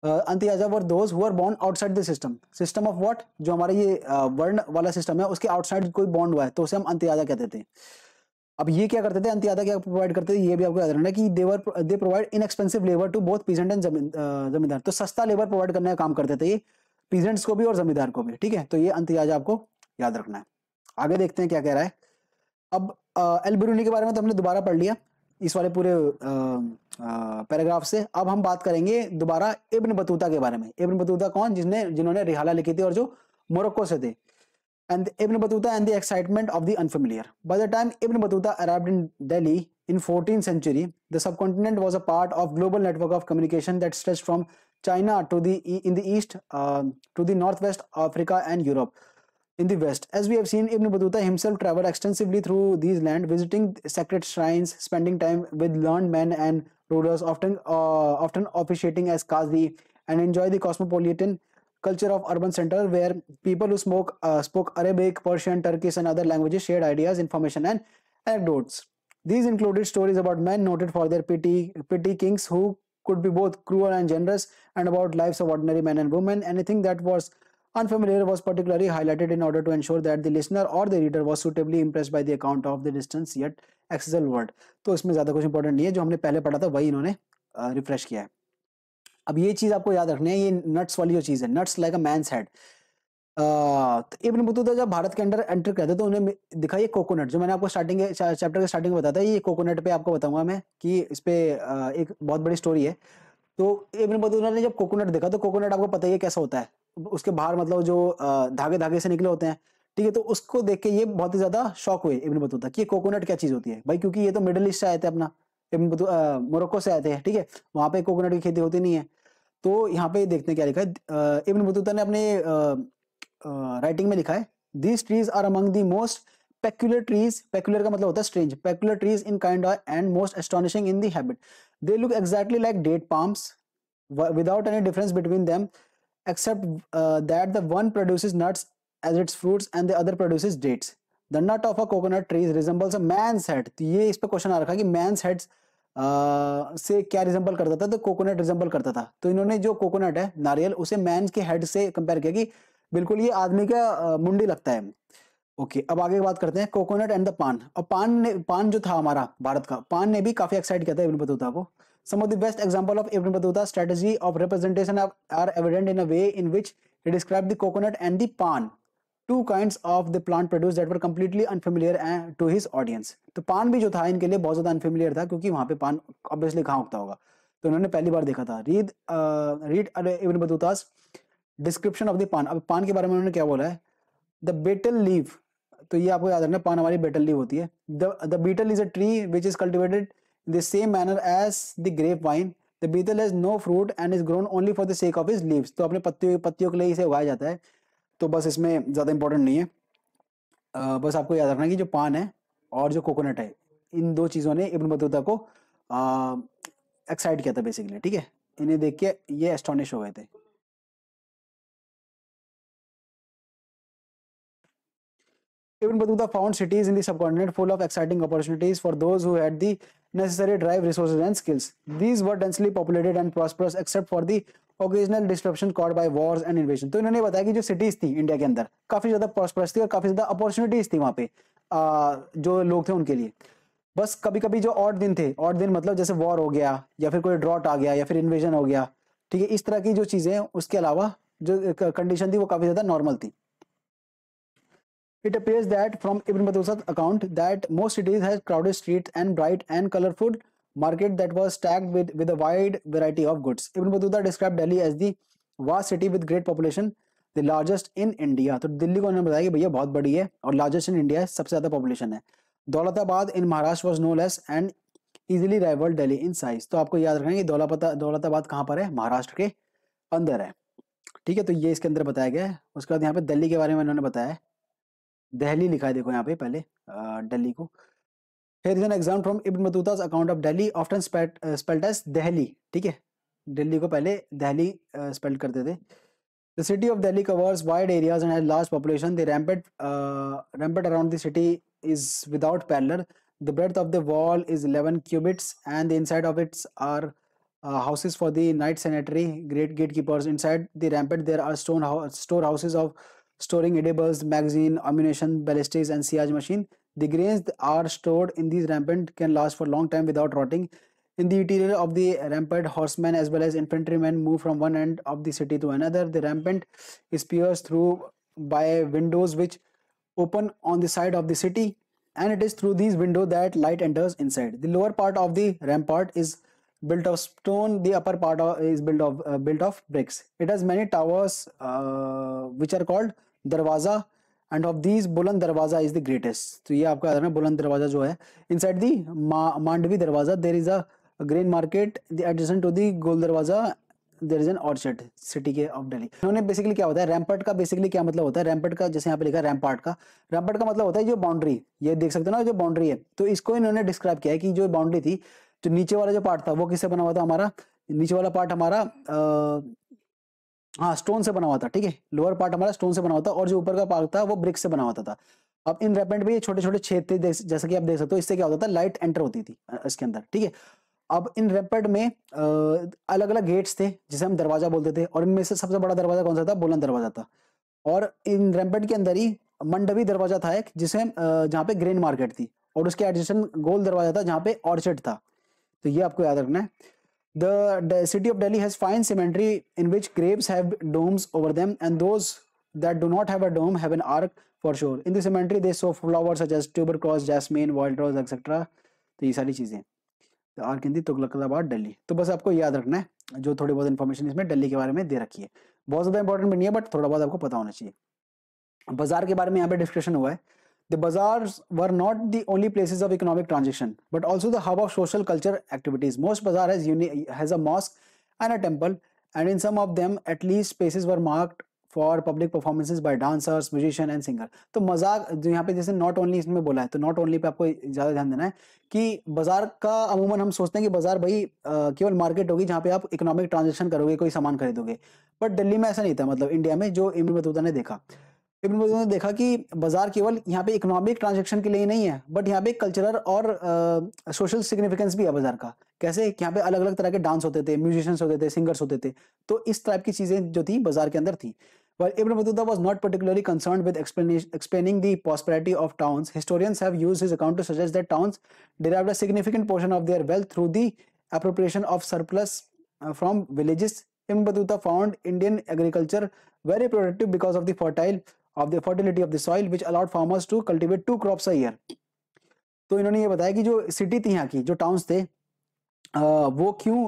Antyaja were those who are born outside the system, system of what, जो हमारा ये वर्ण वाला सिस्टम है उसके आउटसाइड कोई बॉन्ड हुआ है तो उसे हम अंत्याजा कहते थे। अब ये क्या करते थे, अंत्याजा क्या प्रोवाइड करते थे, ये भी आपको याद रखना है कि they provide inexpensive labour to both peasant and zamindar, तो सस्ता लेबर प्रोवाइड करने का काम करते थे ये पीजेंट्स को भी और जमींदार को भी, ठीक है। तो ये अंत्याजा आपको याद रखना है। आगे देखते हैं क्या कह रहा है। अब अल बिरूनी के बारे में तो हमने दोबारा पढ़ लिया इस वाले पूरे पैराग्राफ से। अब हम बात करेंगे दोबारा इब्न बतूता के बारे में। इब्न बतूता कौन, जिन्होंने रिहाला लिखी थी और जो मोरक्को से थे। And Ibn Battuta and the excitement of the unfamiliar. By the time Ibn Battuta arrived in Delhi in 14th century, the subcontinent was a part of global network of communication that stretched from China to in the east to the northwest Africa and Europe in the west. As we have seen, Ibn Battuta himself traveled extensively through these lands, visiting sacred shrines, spending time with learned men and rulers, often officiating as Qazi, and enjoy the cosmopolitan culture of urban center where people who spoke Arabic, Persian, Turkish and other languages shared ideas, information and anecdotes. These included stories about men noted for their petty kings who could be both cruel and generous, and about lives of ordinary men and women. Anything that was unfamiliar was particularly highlighted in order to ensure that the listener or the reader was suitably impressed by the account of the distance yet accessible world. तो इसमें ज्यादा कुछ important नहीं है, जो हमने पहले पढ़ा था वही इन्होंने रिफ्रेश किया है। अब ये चीज आपको याद रखनी है, ये नट्स वाली जो चीज है, nuts like a man's head. तो इब्न बतूता जब भारत के अंदर एंटर करते तो उन्हें दिखा ये कोकोनट, जो मैंने आपको चैप्टर के स्टार्टिंग में बताया था, ये कोकोनट पे आपको बताऊंगा मैं कि इस पे एक बहुत बड़ी स्टोरी है। तो इब्न बतूता ने जब कोकोनट देखा, तो कोकोनट आपको पता ही है कैसा होता है, उसके बाहर मतलब जो धागे धागे से निकले होते हैं, ठीक है। तो उसको देख के ये बहुत ही ज्यादा शॉक हुए इब्न बतूता कि ये कोकोनट क्या चीज होती है भाई, क्योंकि ये तो मिडिल ईस्ट से आए थे, अपना मोरक्को से आए थे, ठीक है। वहां पे कोकोनट की खेती होती नहीं है। तो यहाँ पे देखते हैं क्या लिखा है। इब्न बतूता ने अपने राइटिंग में लिखा है, these trees are among the most peculiar trees, peculiar का मतलब होता है strange, peculiar trees in kind and most astonishing in the habit. They look exactly like date palms without any difference between them except that the one produces nuts as its fruits and the other produces dates. The nut of a coconut tree resembles a man's head. तो ये इस पे question आ रखा कि man's head से क्या resemble करता था, तो कोकोनट रिजेंबल करता था। तो इन्होंने जो कोकोनट है नारियल, उसे मैन के हेड से कंपेयर किया कि बिल्कुल ये आदमी का मुंडी लगता है। ओके, अब आगे बात करते हैं कोकोनट एंड द पान। अब पान जो था हमारा भारत का, पान ने भी काफी एक्साइट किया था इब्न बतूता को। Some of the best example of Ibn Battuta's strategy of representation are evident in a way in which he described the coconut and the pan, two kinds of the plant produce that were completely unfamiliar to his audience. तो पान भी जो था इनके लिए बहुत ज्यादा unfamiliar था, क्योंकि वहां पे पान ऑब्वियसली कहाँ उगता होगा, तो इन्होंने पहली बार देखा था। Read Ibn Battuta's description of the paan. अब पान के बारे में उन्होंने क्या बोला है, द बेटल लीव, तो ये आपको याद रखना, पान हमारी बेटल लीव होती है। The betel is a tree which is cultivated in the same manner as the grapevine. The betel has no fruit and is grown only for the sake of its leaves. तो अपने पत्तियों के लिए इसे उगाया जाता है। तो बस इसमें ज़्यादा इंपॉर्टेंट नहीं है। बस आपको याद रखना कि जो पान है और जो कोकोनट है, इन दो चीज़ों ने इब्न बतूता को एक्साइट किया था बेसिकली, ठीक है। इन्हें देख के ये एस्टोनिश हो गए थे। Ibn Battuta found cities in the subcontinent full of exciting opportunities for those who had the necessary drive, resources and skills. These were densely populated and prosperous except for the occasional disruption caused by wars and invasion. तो इन्होंने बताया कि जो cities थी India के अंदर काफी ज्यादा prosperous थी और काफी ज्यादा opportunities थी वहाँ पे जो लोग थे उनके लिए। बस कभी कभी जो ऑड दिन थे, ऑड दिन मतलब जैसे वॉर हो गया या फिर कोई ड्रॉट आ गया या फिर इन्वेजन हो गया, ठीक है, इस तरह की जो चीजें, उसके अलावा जो कंडीशन थी वो काफी ज्यादा नॉर्मल थी। It appears that from Ibn Battuta's account that most cities has crowded streets and bright and colorful market that was stacked with a wide variety of goods. Ibn Battuta described Delhi as the vast city with great population, the largest in India. तो दिल्ली को उन्होंने बताया कि भैया बहुत बड़ी है और largest in India है, सबसे ज़्यादा population है। Daulatabad in Maharashtra was no less and easily rivaled Delhi in size. तो आपको याद रखना है कि दौलताबाद कहाँ पर है, महाराष्ट्र के अंदर है, ठीक है। तो ये इसके अंदर बताया गया है। उसके बाद यहाँ पे दिल्ली के बारे में इन्होंने बताया है, दिल्ली लिखा है, देखो यहाँ पे पहले दिल्ली को। Here is an example from Ibn Battuta's account of Delhi, often spelled as Delhi, ठीक है। दिल्ली को पहले दिल्ली स्पेल्ड करते थे। The city of Delhi covers wide areas and has large population. The rampart around the city is without parallel. The breadth of the wall is 11 cubits, and the inside of it are houses for the night sanitary, great gatekeepers. Inside the rampart, there are storehouses of storing edibles, magazine, ammunition, ballistics, and siege machine. The grains are stored in these rampart can last for a long time without rotting. In the interior of the rampart, horsemen as well as infantrymen move from one end of the city to another. The rampart is pierced through by windows which open on the side of the city, and it is through these windows that light enters inside. The lower part of the rampart is built of stone. The upper part is built of bricks. It has many towers which are called darwaza, and of these बुलंद दरवाजा is the greatest. तो ये आपको याद रखना, बुलंद दरवाजा जो है inside the मांडवी दरवाजा there is a grain market adjacent to the गोल दरवाजा there is an orchard city के ऑफ दिल्ली. इन्होंने बेसिकली क्या होता है रैम्पर्ट का, बेसिकली क्या मतलब होता है रैम्पर्ट का, जैसे यहाँ पे लिखा है रैम्पर्ट का मतलब होता है जो बाउंड्री, ये देख सकते हो ना जो बाउंड्री है. तो इसको इन्होंने डिस्क्राइब किया है कि जो बाउंड्री थी, जो नीचे वाला जो पार्ट था वो किससे बना हुआ था हमारा, नीचे वाला पार्ट हमारा हाँ स्टोन से बना हुआ था. ठीक है, लोअर पार्ट हमारा स्टोन से बना हुआ था और जो ऊपर का पार्ट था वो ब्रिक से बना हुआ था. अब इन रैम्पर्ट में ये छोटे छोटे छेद थे, जैसा कि आप देख सकते हो. इससे क्या होता था, लाइट एंटर होती थी इसके अंदर. ठीक है, अब इन रैम्पर्ट में अलग अलग गेट्स थे जिसे हम दरवाजा बोलते थे, और इनमें से सबसे बड़ा दरवाजा कौन सा था, बुलंद दरवाजा था. और इन रैम्पर्ट के अंदर ही मंडवी दरवाजा था एक, जिसे जहाँ पे ग्रेन मार्केट थी, और उसके एडजेसेंट गोल दरवाजा था जहाँ पे ऑर्चर्ड था. तो ये आपको याद रखना है. The city of Delhi has fine cemetery in which graves have domes over them, and those that do not have a dome have an arc for sure. In the cemetery they sow flowers such as tuberose, jasmine, wild rose, etc. तो ये सारी चीजें arc इन दी तुगलकाबाद दिल्ली. तो बस आपको याद रखना है, जो थोड़ी बहुत इन्फॉर्मेशन इसमें दिल्ली के बारे में दे रखी है. बहुत ज्यादा इंपॉर्टेंट भी नहीं है, बट थोड़ा बहुत आपको पता होना चाहिए. बाजार के बारे में यहाँ पे डिस्कशन हुआ है. The bazaars were not the only places of economic transaction, but also the hub of social culture activities. Most bazaar has a mosque and a temple, and in some of them, at least spaces were marked for public performances by dancers, musicians and singer. तो मजाक जो यहाँ पे जैसे not only इसमें बोला है, तो नॉट ओनली पे आपको ज्यादा ध्यान देना है कि बाजार का अमूमन हम सोचते हैं कि बाजार भाई केवल मार्केट होगी जहाँ पे आप इकोनॉमिक ट्रांजेक्शन करोगे, कोई सामान खरीदोगे. बट दिल्ली में ऐसा नहीं था. मतलब इंडिया में जो इब्न बतूता ने देखा, इब्न बतूता ने देखा कि बाजार केवल यहाँ पे इकोनॉमिक ट्रांजैक्शन के लिए ही नहीं है, बट यहाँ पे कल्चरल और सोशल सिग्निफिकेंस भी है बाजार का. कैसे, यहाँ पे अलग अलग तरह के डांस होते थे, म्यूजिशियंस होते थे, सिंगर्स होते थे. तो इस टाइप की चीजें जो थी बाजार के अंदर थी. While Ibn Battuta was not particularly concerned with explaining the prosperity of towns, historians have used his account to suggest that towns derived a significant portion of their wealth through the appropriation of surplus from villages. Ibn Battuta found Indian agriculture very productive because of the fertility of the soil, which allowed farmers to cultivate 2 crops a year. तो इन्होंने ये बताया कि जो city थी यहाँ की, जो टाउन्स थे, वो क्यों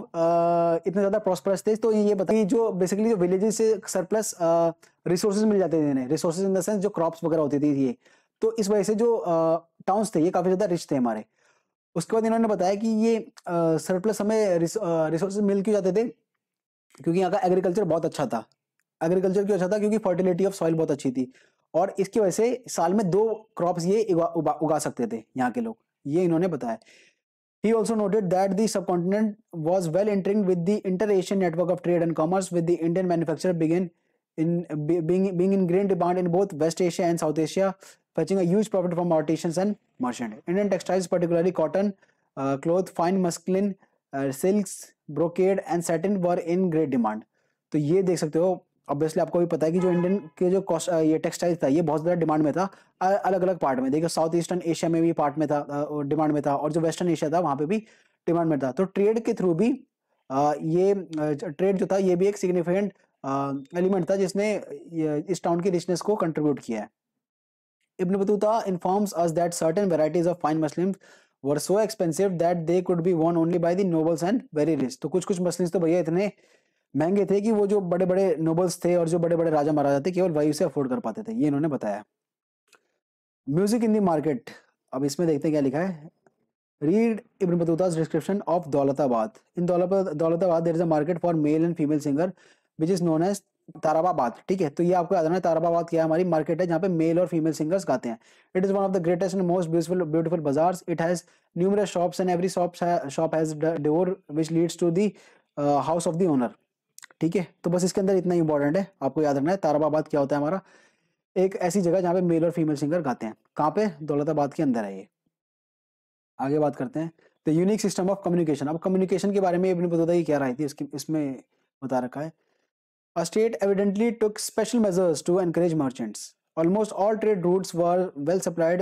इतने ज्यादा प्रॉस्परस थे. तो ये बताइए जो बेसिकली जो विलेजेस से सरप्लस रिसोर्सेज मिल जाते थे इन्हें, रिसोर्सेज इन द सेंस जो क्रॉप्स वगैरह होती थी ये. तो इस वजह से जो टाउन्स थे ये काफी ज्यादा रिच थे हमारे. उसके बाद इन्होंने बताया कि ये सरप्लस हमें रिसोर्सेज मिल क्यों जाते थे, क्योंकि यहाँ का एग्रीकल्चर बहुत अच्छा था. एग्रीकल्चर क्यों अच्छा था, क्योंकि फर्टिलिटी ऑफ सॉइल बहुत अच्छी थी, और इसकी वजह से साल में 2 क्रॉप्स ये उगा सकते थे यहाँ के लोग. ये इन्होंने बताया. He also noted that the subcontinent was well interlinked with the inter-Asian network of trade and commerce, with the Indian manufacturer being in great demand in both West Asia and South Asia, fetching a huge profit from artisans and merchants. Indian textiles, particularly cotton, cloth, fine muslin, silks, brocade and satin were in great demand. तो ये देख सकते हो. Obviously आपको भी पता है कि जो इंडियन के जो ये टेक्सटाइल्स था ये बहुत ज़्यादा डिमांड में था अलग अलग पार्ट में. देखिए साउथ ईस्टर्न एशिया में भी पार्ट में था, डिमांड में था, और जो वेस्टर्न एशिया था वहाँ पे भी डिमांड में था. तो ट्रेड के थ्रू भी ये ट्रेड जो था ये भी एक सिग्निफिकेंट एलिमेंट था जिसने इस टाउन की रिचनेस को कंट्रीब्यूट किया है. Ibn Battuta informs us that certain varieties of fine muslins were so expensive that they could be worn only by the nobles and very rich. तो कुछ मसलिन्स तो भैया इतने महंगे थे कि वो जो बड़े बड़े नोबल्स थे और जो बड़े बड़े राजा महाराजा थे केवल वही उसे अफोर्ड कर पाते थे. ये इन्होंने बताया. Music in the market. अब इसमें देखते हैं क्या लिखा है. Read Ibn Battuta's description of Daulatabad. In Daulatabad there is a market for male and female singer which is known as Tarabad. ठीक है, तो ये आपको याद रखना है ताराबाद क्या हमारी मार्केट है जहाँ पे मेल और फीमेल सिंगर्स गाते हैं. It is one of the greatest and most beautiful bazaars. It has numerous shops and every shop has door which leads to the house of the owner. ठीक है, तो बस इसके अंदर इतना इंपॉर्टेंट है, आपको याद रखना है। ताराबाद क्या होता है हमारा, एक ऐसी जगह जहाँ पे मेल और फीमेल सिंगर गाते हैं। कहाँ पे, दौलताबाद के अंदर है ये। आगे बात करते हैं the unique system of communication. अब कम्युनिकेशन के बारे में इब्न बतूता की क्या राय थी उसकी, इसमें बता रखा है। A state evidently took special measures to encourage merchants. Almost all trade routes were well supplied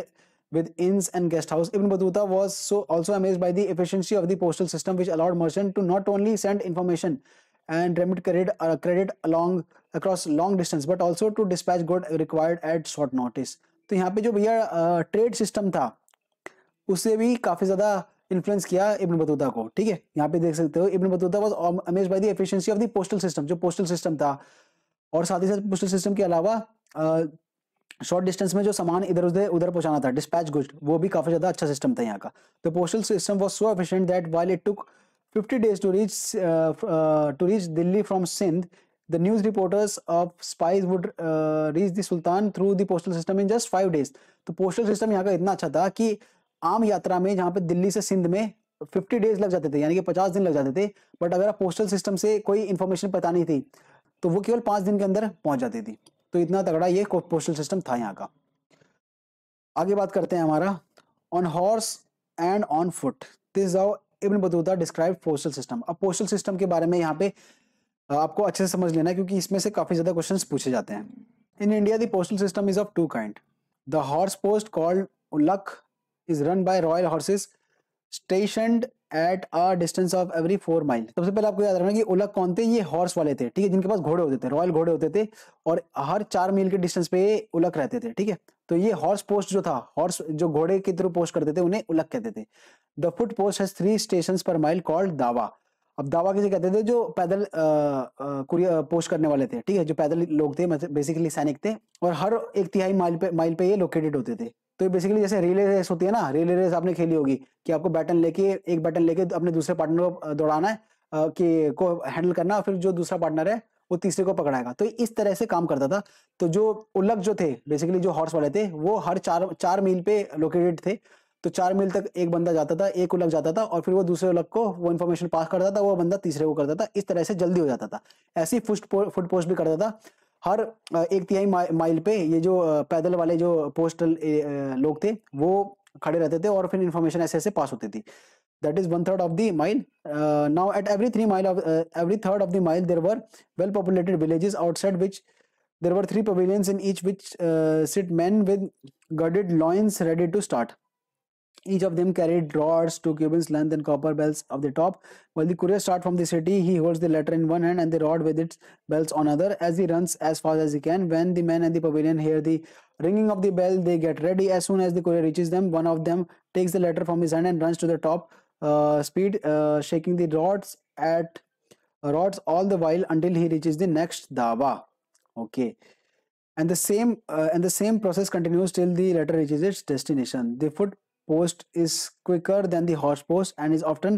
with inns and guest house. Ibn Battuta was also amazed by the efficiency of the postal system, which allowed merchants to not only send information and remit credit along across long distance, but also to dispatch goods required at short notice. तो यहाँ पे जो भैया trade system था उससे भी काफी ज्यादा इन्फ्लुएंस किया इब्न बतूता को। ठीक है, यहाँ पे देख सकते हो इब्न Battuta was amazed by the efficiency of the postal system, जो पोस्टल सिस्टम था, और साथ ही साथ पोस्टल सिस्टम के अलावा शॉर्ट डिस्टेंस में जो सामान इधर उधर उधर पहुंचाना था, डिस्पैच गुड्स, वो भी काफी ज्यादा अच्छा सिस्टम था यहाँ का। The postal system was so efficient that while it took 50 days to reach Delhi from Sindh, the news reporters of spies would reach the Sultan through the postal system in just 5 days. तो postal system यहाँ का इतना अच्छा था कि आम यात्रा में जहाँ पे दिल्ली से सिंध में 50 डेज लग जाते थे, यानी कि 50 दिन लग जाते थे, बट अगर आप पोस्टल सिस्टम से कोई इंफॉर्मेशन पता नहीं थी तो वो केवल 5 दिन के अंदर पहुंच जाती थी। तो इतना तगड़ा ये पोस्टल सिस्टम था यहाँ का। आगे बात करते हैं हमारा on horse and on foot, this is how Ibn Battuta describe postal system. अब पोस्टल सिस्टम के बारे में यहाँ पे आपको अच्छे से समझ लेना है, क्योंकि इसमें से काफी ज्यादा क्वेश्चंस पूछे जाते हैं। In India the postal system is of two kind. The horse post called उल्लक is run by royal horses stationed at a distance of every 4 mile. सबसे पहले आपको याद रखना कि उलक कौन थे, ये हॉर्स वाले थे, ठीक है, जिनके पास घोड़े होते थे, रॉयल घोड़े होते थे, और हर 4 मील के डिस्टेंस पे उलक रहते थे। ठीक है, तो ये हॉर्स पोस्ट जो था, हॉर्स जो घोड़े के थ्रू पोस्ट करते थे, उन्हें उलक कहते थे। The foot post has 3 stations per mile called दावा। अब दावा किसे कहते थे, जो पैदल कुरियर पोस्ट करने वाले थे, ठीक है, जो पैदल लोग थे, मतलब बेसिकली सैनिक थे, और हर 1/3 माइल पे ये लोकेटेड होते थे। तो बेसिकली जैसे रिले रेस होती है ना, रिले रेस आपने खेली होगी कि आपको एक बैटन लेके अपने दूसरे पार्टनर को दौड़ाना है, कि को हैंडल करना, और फिर जो दूसरा पार्टनर है वो तीसरे को पकड़ाएगा। तो इस तरह से काम करता था। तो जो उल्लक जो थे, बेसिकली जो हॉर्स वाले थे, वो हर 4 मील पे लोकेटेड थे। तो 4 मील तक एक बंदा जाता था, एक उलक जाता था, और फिर वो दूसरे उलक को वो इन्फॉर्मेशन पास करता था, वो बंदा तीसरे को करता था। इस तरह से जल्दी हो जाता था। ऐसे ही फुट पोस्ट भी करता था। हर 1/3 माइल पे ये जो पैदल वाले जो पोस्टल लोग थे वो खड़े रहते थे, और फिर इंफॉर्मेशन ऐसे ऐसे पास होती थी। That is 1/3 of the mile. Now at every 3rd of the mile there were well populated villages outside which there were 3 pavilions in each which sit men with girded loins ready to start. Each of them carried rods 2 cubits length and copper bells of the top. While the courier starts from the city, he holds the letter in one hand and the rod with its bells on other. As he runs as fast as he can, when the men at the pavilion hear the ringing of the bell, they get ready. As soon as the courier reaches them, one of them takes the letter from his hand and runs to the top speed, shaking the rods all the while until he reaches the next dawa. Okay. And the same process continues till the letter reaches its destination. The foot post is quicker than the horse post and is often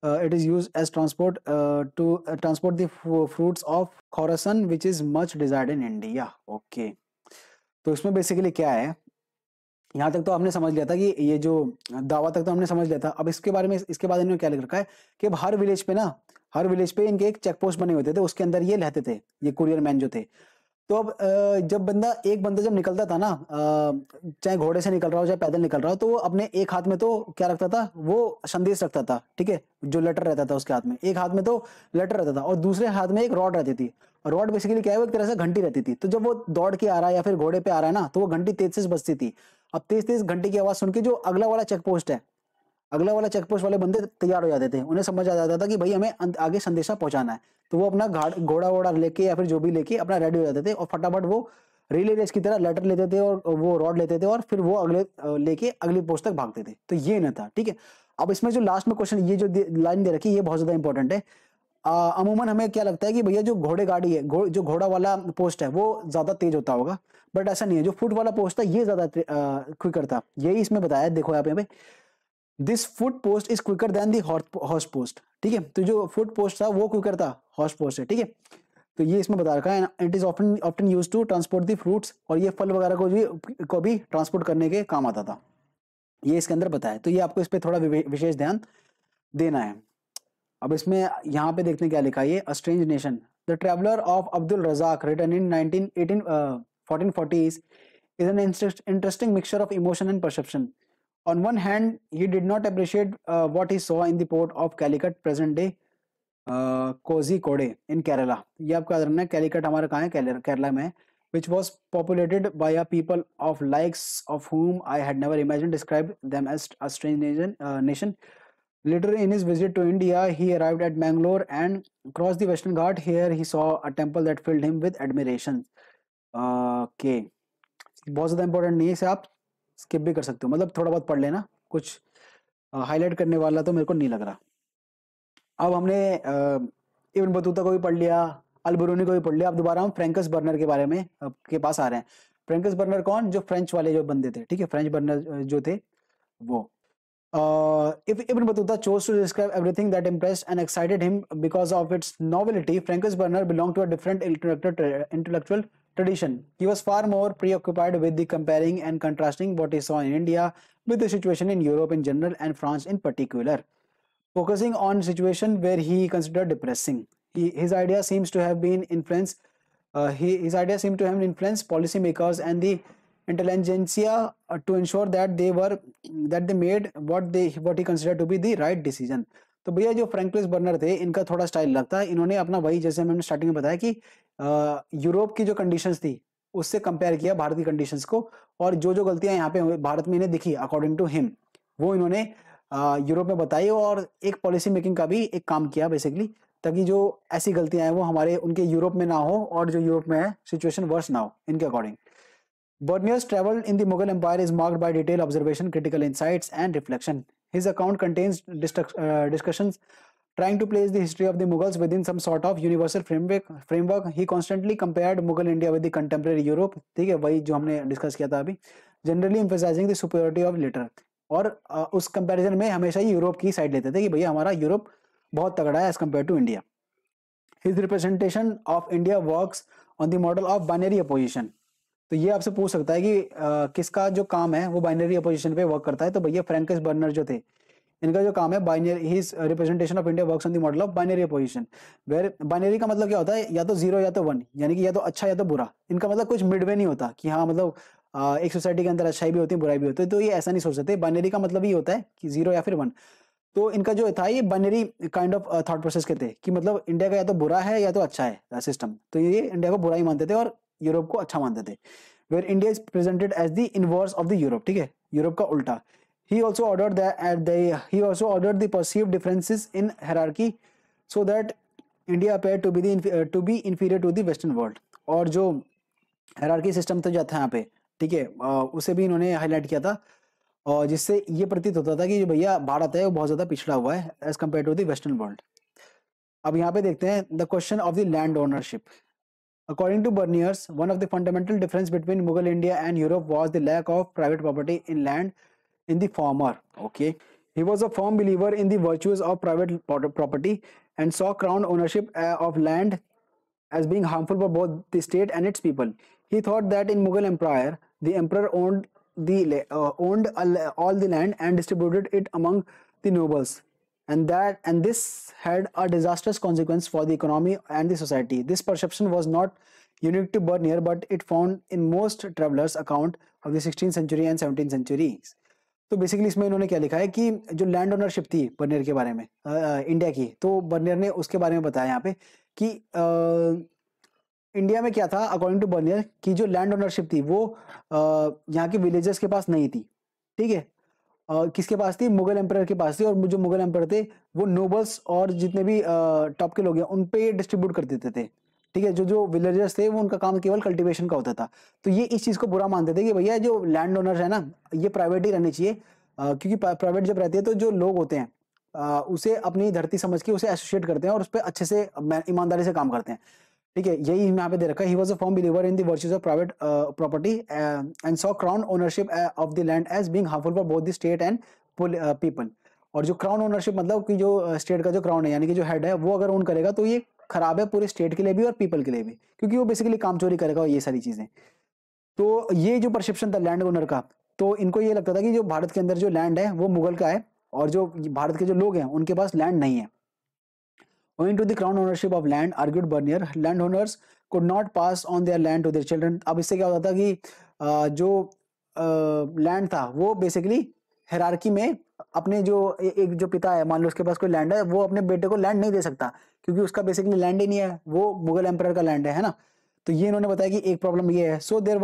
it is used as transport to transport the fruits of Khorasan, which is much desired in India. Okay. तो इसमें basically क्या है, यहाँ तक तो हमने समझ लिया था कि ये जो दावा तक तो हमने समझ लिया था। अब इसके बारे में, इसके बाद इन्होंने क्या लिख रखा है कि अब हर विलेज पे इनके एक चेक पोस्ट बने होते थे, उसके अंदर ये रहते थे, ये कुरियर मैन जो थे। तो अब जब एक बंदा जब निकलता था ना, चाहे घोड़े से निकल रहा हो चाहे पैदल निकल रहा हो, तो वो अपने एक हाथ में तो क्या रखता था, वो संदेश रखता था, ठीक है, जो लेटर रहता था उसके हाथ में, एक हाथ में तो लेटर रहता था और दूसरे हाथ में एक रॉड रहती थी। रॉड बेसिकली क्या है, वो एक तरह से घंटी रहती थी। तो जब वो दौड़ के आ रहा है या फिर घोड़े पे आ रहा है ना, तो वो घंटी तेज से बजती थी। अब तेज तेज घंटी की आवाज सुन के जो अगला वाला चेक पोस्ट वाले बंदे तैयार हो जाते थे, उन्हें समझ आ जाता था कि भाई हमें आगे संदेशा पहुंचाना है। तो वो अपना घोड़ा वोड़ा लेके या फिर जो भी लेके अपना रेडी हो जाते थे और फटाफट वो रिले रेस की तरह लेटर लेते थे और वो रॉड लेते थे और फिर वो अगले लेके अगली पोस्ट तक भागते थे। तो ये न था, ठीक है। अब इसमें जो लास्ट में क्वेश्चन, ये जो लाइन दे रखी है, ये बहुत ज्यादा इंपॉर्टेंट है। अमूमन हमें क्या लगता है कि भैया जो घोड़े गाड़ी है, जो घोड़ा वाला पोस्ट है वो ज्यादा तेज होता होगा, बट ऐसा नहीं है। जो फुट वाला पोस्ट था ये ज्यादा क्विकर था, यही इसमें बताया, देखो यहाँ पे this foot post is quicker than the horse post, ठीक है। तो जो फुट पोस्ट था वो क्विकर था हॉर्स पोस्ट से, ठीक है। तो ये इसमें बता रखा है, it is often used to transport the fruits, और ये फल वगैरह को भी ट्रांसपोर्ट करने के काम आता था, ये इसके अंदर बताया। तो ये आपको इस पे थोड़ा विशेष ध्यान देना है। अब इसमें यहाँ पे देखते हैं क्या लिखा है, ये a strange nation, The Traveler of Abdul Razak, written in 1440s, is an interesting mixture of emotion and perception. On one hand, he did not appreciate what he saw in the port of Calicut, present day Kozhikode in Kerala. ये आपका याद रखना है, Calicut हमारा कहाँ है? केरला में है, which was populated by a people of likes of whom I had never imagined, described them as a strange nation. Later in his visit to India, he arrived at Mangalore and crossed the Western Ghat. Here he saw a temple that filled him with admiration. Okay. बहुत ज़्यादा important नहीं है, इसे आप skip भी कर सकते हो, मतलब थोड़ा बहुत पढ़ लेना, कुछ हाईलाइट करने वाला तो मेरे को नहीं लग रहा। अब हमने इब्न बतूता को भी पढ़ लिया, अल-बिरूनी को भी पढ़ लिया। अब दोबारा हम फ्रैंकस बर्नर के बारे में के पास आ रहे हैं। फ्रैंकस बर्नर कौन? जो फ्रेंच वाले जो बंदे थे, ठीक है, फ्रेंच बर्नर जो थे वो। If Ibn Battuta chose to describe everything that impressed and excited him because of its novelty, Francis Burnett belonged to a different intellectual tradition. He was far more preoccupied with the comparing and contrasting what he saw in India with the situation in Europe in general and France in particular, focusing on situation where he considered depressing. His idea seems to have been influenced. His idea seemed to have influenced policymakers and the intelligentsia to ensure that they made what he considered to be the right decision. तो भैया जो फ्रैंकलिस burner थे, इनका थोड़ा style लगता है, इन्होंने अपना वही, जैसे मैंने स्टार्टिंग में बताया कि यूरोप की जो कंडीशंस थी उससे कंपेयर किया भारत की कंडीशंस को, और जो जो गलतियां यहाँ पे भारत में इन्हें दिखी अकॉर्डिंग टू हिम, वो इन्होंने यूरोप में बताई और एक पॉलिसी मेकिंग का भी एक काम किया बेसिकली, ताकि जो ऐसी गलतियां हैं वो हमारे उनके यूरोप में ना हो और जो यूरोप में है सिचुएशन वर्स ना हो इनके according. Bernier's travel in the Mughal Empire is marked by detailed observation, critical insights, and reflection. His account contains discussions trying to place the history of the Mughals within some sort of universal framework. He constantly compared Mughal India with the contemporary Europe, ठीक है, वही जो हमने discuss किया था अभी, generally emphasizing the superiority of latter. और उस कंपैरिजन में हमेशा ही यूरोप की साइड लेते थे कि भैया हमारा यूरोप बहुत तगड़ा है as compared to India. His representation of India works on the model of binary opposition. तो ये आपसे पूछ सकता है कि किसका जो काम है वो बाइनरी अपोजिशन पे वर्क करता है, तो भैया फ्रैंकस बर्नर जो थे, इनका जो काम है binary, his representation of India works on the model of binary opposition, where binary का मतलब क्या होता है, या तो जीरो या तो वन, यानी कि या तो अच्छा या तो बुरा। इनका मतलब कुछ मिडवे नहीं होता कि हाँ मतलब एक सोसाइटी के अंदर अच्छाई भी होती है बुराई भी होती है, तो ये ऐसा नहीं सोच सकते। बाइनरी का मतलब ये होता है कि जीरो या फिर वन। तो इनका जो था ये binary kind of thought process के थे कि मतलब इंडिया का या तो बुरा है या तो अच्छा है सिस्टम, तो ये इंडिया को बुरा ही मानते थे और यूरोप को अच्छा मानते थे। Where India is presented as the inverse of the Europe, ठीक है, यूरोप का उल्टा। He also ordered the perceived differences in hierarchy so that India appeared to be inferior to the Western world. और जो hierarchy system था यहाँ पे, ठीक है, उसे भी इन्होंने हाईलाइट किया था, और जिससे ये प्रतीत होता था कि जो भैया भारत है वो बहुत ज्यादा पिछड़ा हुआ है as compare to the western world. अब यहाँ पे देखते हैं the question of the land ownership. According to Berniers, one of the fundamental difference between Mughal India and Europe was the lack of private property in land in the former. Okay, he was a firm believer in the virtues of private property and saw crown ownership of land as being harmful for both the state and its people. He thought that in Mughal Empire, the emperor owned all the land and distributed it among the nobles, and this had a disastrous consequence for the economy and the society. This perception was not unique to Bernier, but it found in most travelers' account of the 16th century and 17th centuries. तो basically इसमें इन्होंने क्या लिखा है कि जो land ownership थी Bernier के बारे में इंडिया की, तो बर्नियर ने उसके बारे में बताया यहाँ पे कि इंडिया में क्या था अकॉर्डिंग टू बर्नियर की जो लैंड ओनरशिप थी वो यहाँ के विलेजर्स के पास नहीं थी, ठीक है, किसके पास थी? मुगल एम्परर के पास थी, और जो मुगल एम्परर थे वो नोबल्स और जितने भी टॉप के लोग हैं उन पे डिस्ट्रीब्यूट कर देते थे, ठीक है, जो विलेजर्स थे वो उनका काम केवल कल्टीवेशन का होता था। तो ये इस चीज को बुरा मानते थे कि भैया जो लैंड ओनर्स है ना ये प्राइवेट ही रहने चाहिए, क्योंकि प्राइवेट जब रहती है तो जो लोग होते हैं उसे अपनी धरती समझ के उसे एसोसिएट करते हैं और उस पर अच्छे से ईमानदारी से काम करते हैं, ठीक है, यही यहाँ पे दे रखा है। He was a firm believer in the virtues of private property and saw crown ownership of the land as being harmful for both the state and people. और जो क्राउन ओनरशिप मतलब कि जो स्टेट का जो क्राउन है यानी कि जो हेड है वो अगर ओन करेगा तो ये खराब है पूरे स्टेट के लिए भी और पीपल के लिए भी, क्योंकि वो बेसिकली काम चोरी करेगा और ये सारी चीजें। तो ये जो परसेप्शन था लैंड ओनर का, तो इनको ये लगता था कि जो भारत के अंदर जो लैंड है वो मुगल का है और जो भारत के जो लोग हैं उनके पास लैंड नहीं है। Owing to the crown ownership of land, argued Bernier, landowners could not pass on their land to their children. अब इससे क्या होता था कि जो लैंड था वो बेसिकली हायरार्की में अपने जो एक जो पिता है, मान लो उसके पास कोई लैंड है, वो अपने बेटे को लैंड नहीं दे सकता क्योंकि उसका बेसिकली लैंड ही नहीं है, वो मुगल एम्परर का लैंड है ना। तो ये इन्होंने बताया कि एक प्रॉब्लम ये है। So they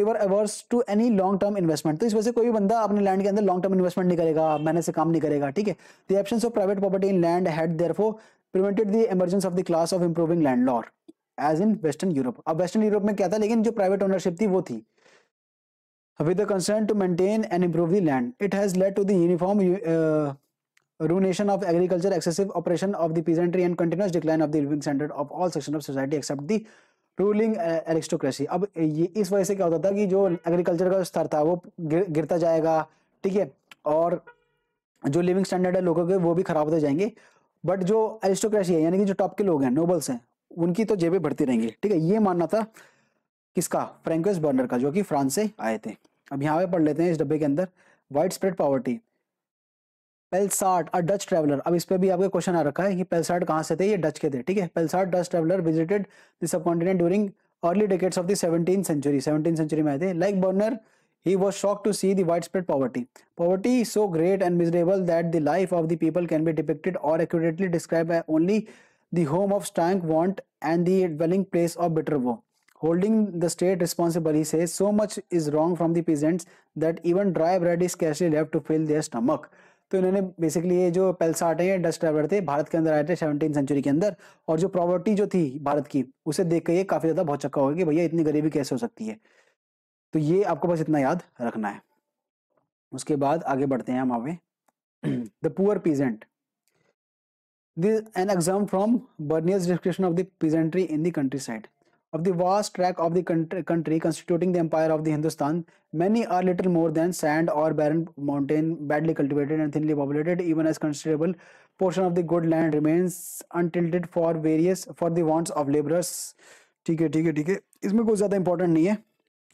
were averse to any long term investment. तो इस वजह से कोई भी बंदा अपने लैंड के अंदर लॉन्ग टर्म इन्वेस्टमेंट नहीं करेगा, मेहनत से काम नहीं करेगा, ठीक है। The absence of private property in land had therefore prevented the emergence of the class of improving land law as in western Europe. अब वेस्टर्न यूरोप में क्या था, लेकिन जो प्राइवेट ओनरशिप थी वो थी। With the concern to maintain and improve the land, it has led to the uniform ruination of agriculture, excessive oppression of the peasantry, and continuous decline of the living standard of all sections of society except the ruling aristocracy. अब ये इस वजह से क्या होता था कि जो एग्रीकल्चर का स्तर था वो गिरता जाएगा, ठीक है, और जो लिविंग स्टैंडर्ड है लोगों के वो भी खराब होते जाएंगे। बट जो एरिस्टोक्रेसी है, यानी कि जो टॉप के लोग हैं, नोबल्स हैं, उनकी तो जेबें भरती रहेंगी, ठीक है। ये मानना था किसका, फ्रैंकोइस बर्नर का, जो कि फ्रांस से आए थे। अब यहाँ पे पढ़ लेते हैं इस डब्बे के अंदर, wide spread poverty. Pelsaert a Dutch traveller, अब इस पे भी आपका क्वेश्चन आ रखा है कि पेल्सार्ट कहाँ से थे, ये डच के थे, ठीक है। Pelsaert Dutch traveller visited the subcontinent during early decades of the 17th century, 17th century में आए थे। Like Bernier he was shocked to see the widespread poverty so great and miserable that the life of the people can be depicted or accurately described by only the home of stank want and the dwelling place of bitter woe. Holding the state responsible, he says, so much is wrong from the peasants that even dry bread is scarcely left to fill their stomach. तो इन्होंने basically ये जो पेल्सार्ट है, ये Dutch traveller थे, भारत के अंदर आए थे 17th सेंचुरी के अंदर, और जो प्रॉपर्टी जो थी भारत की उसे देख के ये काफी ज्यादा बहुत चक्का होगा कि भैया इतनी गरीबी कैसे हो सकती है। तो ये आपको बस इतना याद रखना है। उसके बाद आगे बढ़ते हैं हम आगे। The poor peasant, an exam from Bernier's description of the peasantry in the countryside. Of the vast tract of the country constituting the empire of the Hindustan, many are little more than sand or barren mountain, badly cultivated and thinly populated, even as considerable portion of the good land remains untilled for the wants of laborers. ठीक है, इसमें कोई ज्यादा important नहीं है।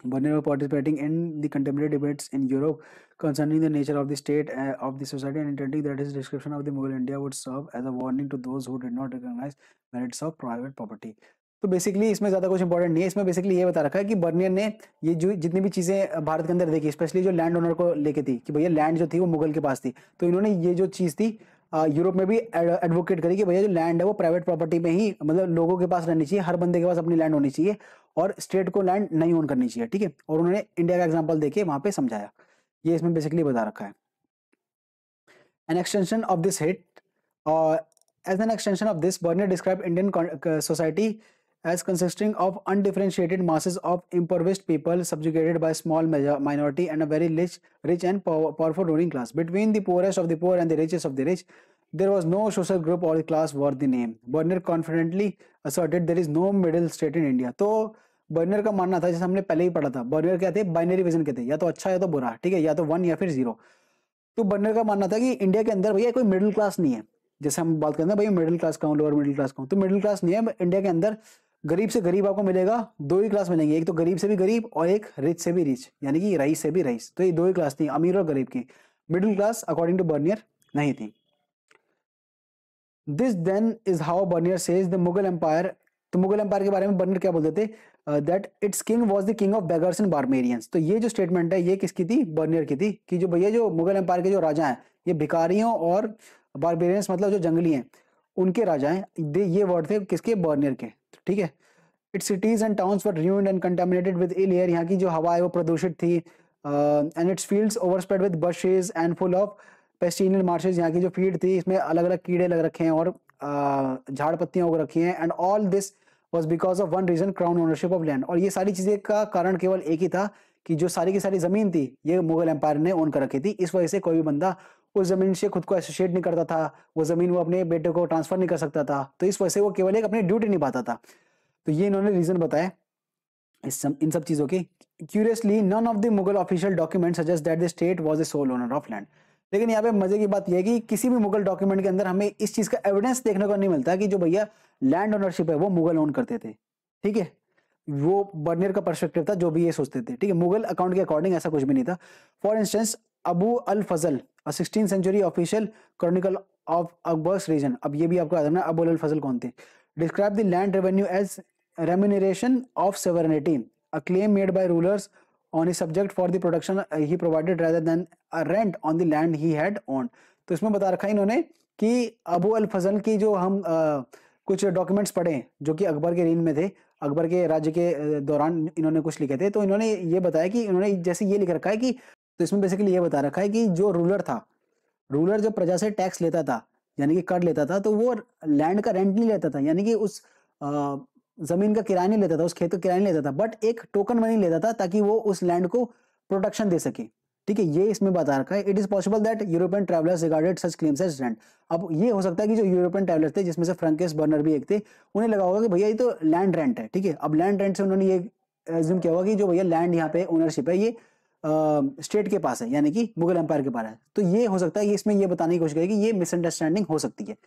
Bernier was participating in the contemporary debates in Europe concerning the nature of the state of the society and intending that his description of the Mughal India would serve as a warning to those who did not recognize merits of private property. तो basically इसमें ज़्यादा कुछ important नहीं है। इसमें basically ये बता रखा है कि बर्नियर ने ये जो जितनी भी चीज़ें भारत के अंदर देखी, स्पेशली जो लैंड ओनर को लेके थी कि भैया लैंड जो थी वो मुगल के पास थी, तो इन्होंने ये जो चीज़ थी यूरोप में भी एडवोकेट करी कि भैया जो लैंड है वो प्राइवेट प्रॉपर्टी में ही, मतलब लोगों के पास रहनी चाहिए, हर बंदे के पास अपनी लैंड होनी चाहिए और स्टेट को लैंड नहीं ओन करनी चाहिए, ठीक है। और उन्होंने इंडिया का एग्जांपल देके वहां पे समझाया। ये इसमें बेसिकली बता रखा है। An extension of this hit, as an extension of this, Bernier describe Indian society as consisting of undifferentiated masses of impoverished people subjugated by small minority and a very rich and powerful ruling class. Between the poorest of the poor and the richest of the rich, there was no social group or class worth the name. Bernier confidently asserted there is no middle state in India. तो Bernier का मानना था, जैसे हमने पहले ही पढ़ा था, Bernier क्या थे, बाइनरी विजन के थे, या तो अच्छा या तो बुरा, ठीक है, या तो 1 या फिर 0। तो बर्नियर का मानना था कि इंडिया के अंदर भैया कोई मिडिल क्लास नहीं है। जैसे हम बात करते हैं भैया मिडिल क्लास का हूँ, लोअर मिडिल क्लास का हूँ, तो मिडिल क्लास नहीं है इंडिया के अंदर। गरीब से गरीब आपको मिलेगा, 2 ही क्लास मिलेंगे, एक तो गरीब से भी गरीब और एक रिच से भी रिच, यानी कि रईस से भी रईस। तो ये 2 ही क्लास थी, अमीर और गरीब की। Middle class according to Bernier नहीं थी। This then is how Bernier says the Mughal empire. तो मुगल एम्पायर के बारे में बर्नियर क्या बोलते थे, that it's king was the king of beggars and barbarians. तो ये जो स्टेटमेंट है ये किसकी थी, बर्नियर की थी, कि जो भैया जो मुगल एम्पायर के जो राजा हैं ये भिखारियों और बारबेरियंस मतलब जो जंगली हैं उनके राजा हैं। ये वर्ड थे किसके, बर्नियर के, ठीक है। Its cities and towns were ruined and contaminated with ill air. यहाँ की जो हवा है वो प्रदूषित थी, and its fields overspread with bushes and full of pestilential marshes. यहाँ की जो फील्ड थी इसमें अलग अलग कीड़े लग रखे हैं और झाड़ पत्तियां उग रखी हैं। and all this was because of one reason, crown ownership of land. और ये सारी चीजें का कारण केवल एक ही था कि जो सारी की सारी जमीन थी ये मुगल एम्पायर ने ओन कर रखी थी। इस वजह से कोई भी बंदा उस जमीन से खुद को एसोसिएट नहीं करता था, वो जमीन वो अपने बेटे को ट्रांसफर नहीं कर सकता था, तो इस वजह से वो केवल एक अपनी ड्यूटी निभाता था। तो ये इन्होंने रीजन बताया इन सब चीजों के। Curiously none of the Mughal official document suggest that the state was the sole owner of land. लेकिन यहाँ पे मजे की बात यह है कि किसी भी मुगल डॉक्यूमेंट के अंदर हमें इस चीज का एविडेंस देखने को नहीं मिलता कि जो भैया लैंड ओनरशिप है वो मुगल ओन करते थे, ठीक है। वो बर्नियर का पर्सपेक्टिव था, जो भी ये सोचते थे, ठीक है। मुगल अकाउंट के अकॉर्डिंग ऐसा कुछ भी नहीं था। For instance Abu al Fazl, a 16th century official chronicle of Akbar's reign. अब ये भी आपको याद रखना अबू अल फजल कौन थे। Describe the land revenue as remuneration of sovereignty, a claim made by rulers on his subject for the production he provided rather than a rent on the land he had owned. तो इसमें बता रखा है इन्होंने कि अबू अल फजल की जो हम कुछ डॉक्यूमेंट्स पढ़े जो कि अकबर के रीन में थे, अकबर के राज्य के दौरान इन्होंने कुछ लिखे थे, तो इन्होंने ये बताया कि इन्होंने जैसे ये लिख रखा है कि, तो इसमें बेसिकली ये बता रखा है कि जो रूलर था, रूलर जब प्रजा से टैक्स लेता था यानी कि कर लेता था, तो वो लैंड का रेंट नहीं लेता था, यानी कि उस जमीन का किराया नहीं लेता था, उस खेत का किराया नहीं लेता था, बट एक टोकन मनी लेता था ताकि वो उस लैंड को प्रोटेक्शन दे सके। ठीक है, ये इसमें बता रखा है। It is possible that European travellers regarded such claims as rent. अब ये हो सकता है कि जो यूरोपियन ट्रैवलर्स थे, जिसमें से फ्रैंकिस बर्नर भी एक थे, उन्हें लगा होगा कि भैया ये तो लैंड रेंट है। ठीक है, अब लैंड रेंट से उन्होंने ये एज्यूम किया होगा कि जो भैया लैंड यहाँ पे ओनरशिप है ये स्टेट के पास है, यानी कि मुगल एम्पायर के पास है। तो ये हो सकता है, इसमें ये बताने की कोशिश करेगी ये मिसअंडरस्टैंडिंग हो सकती है,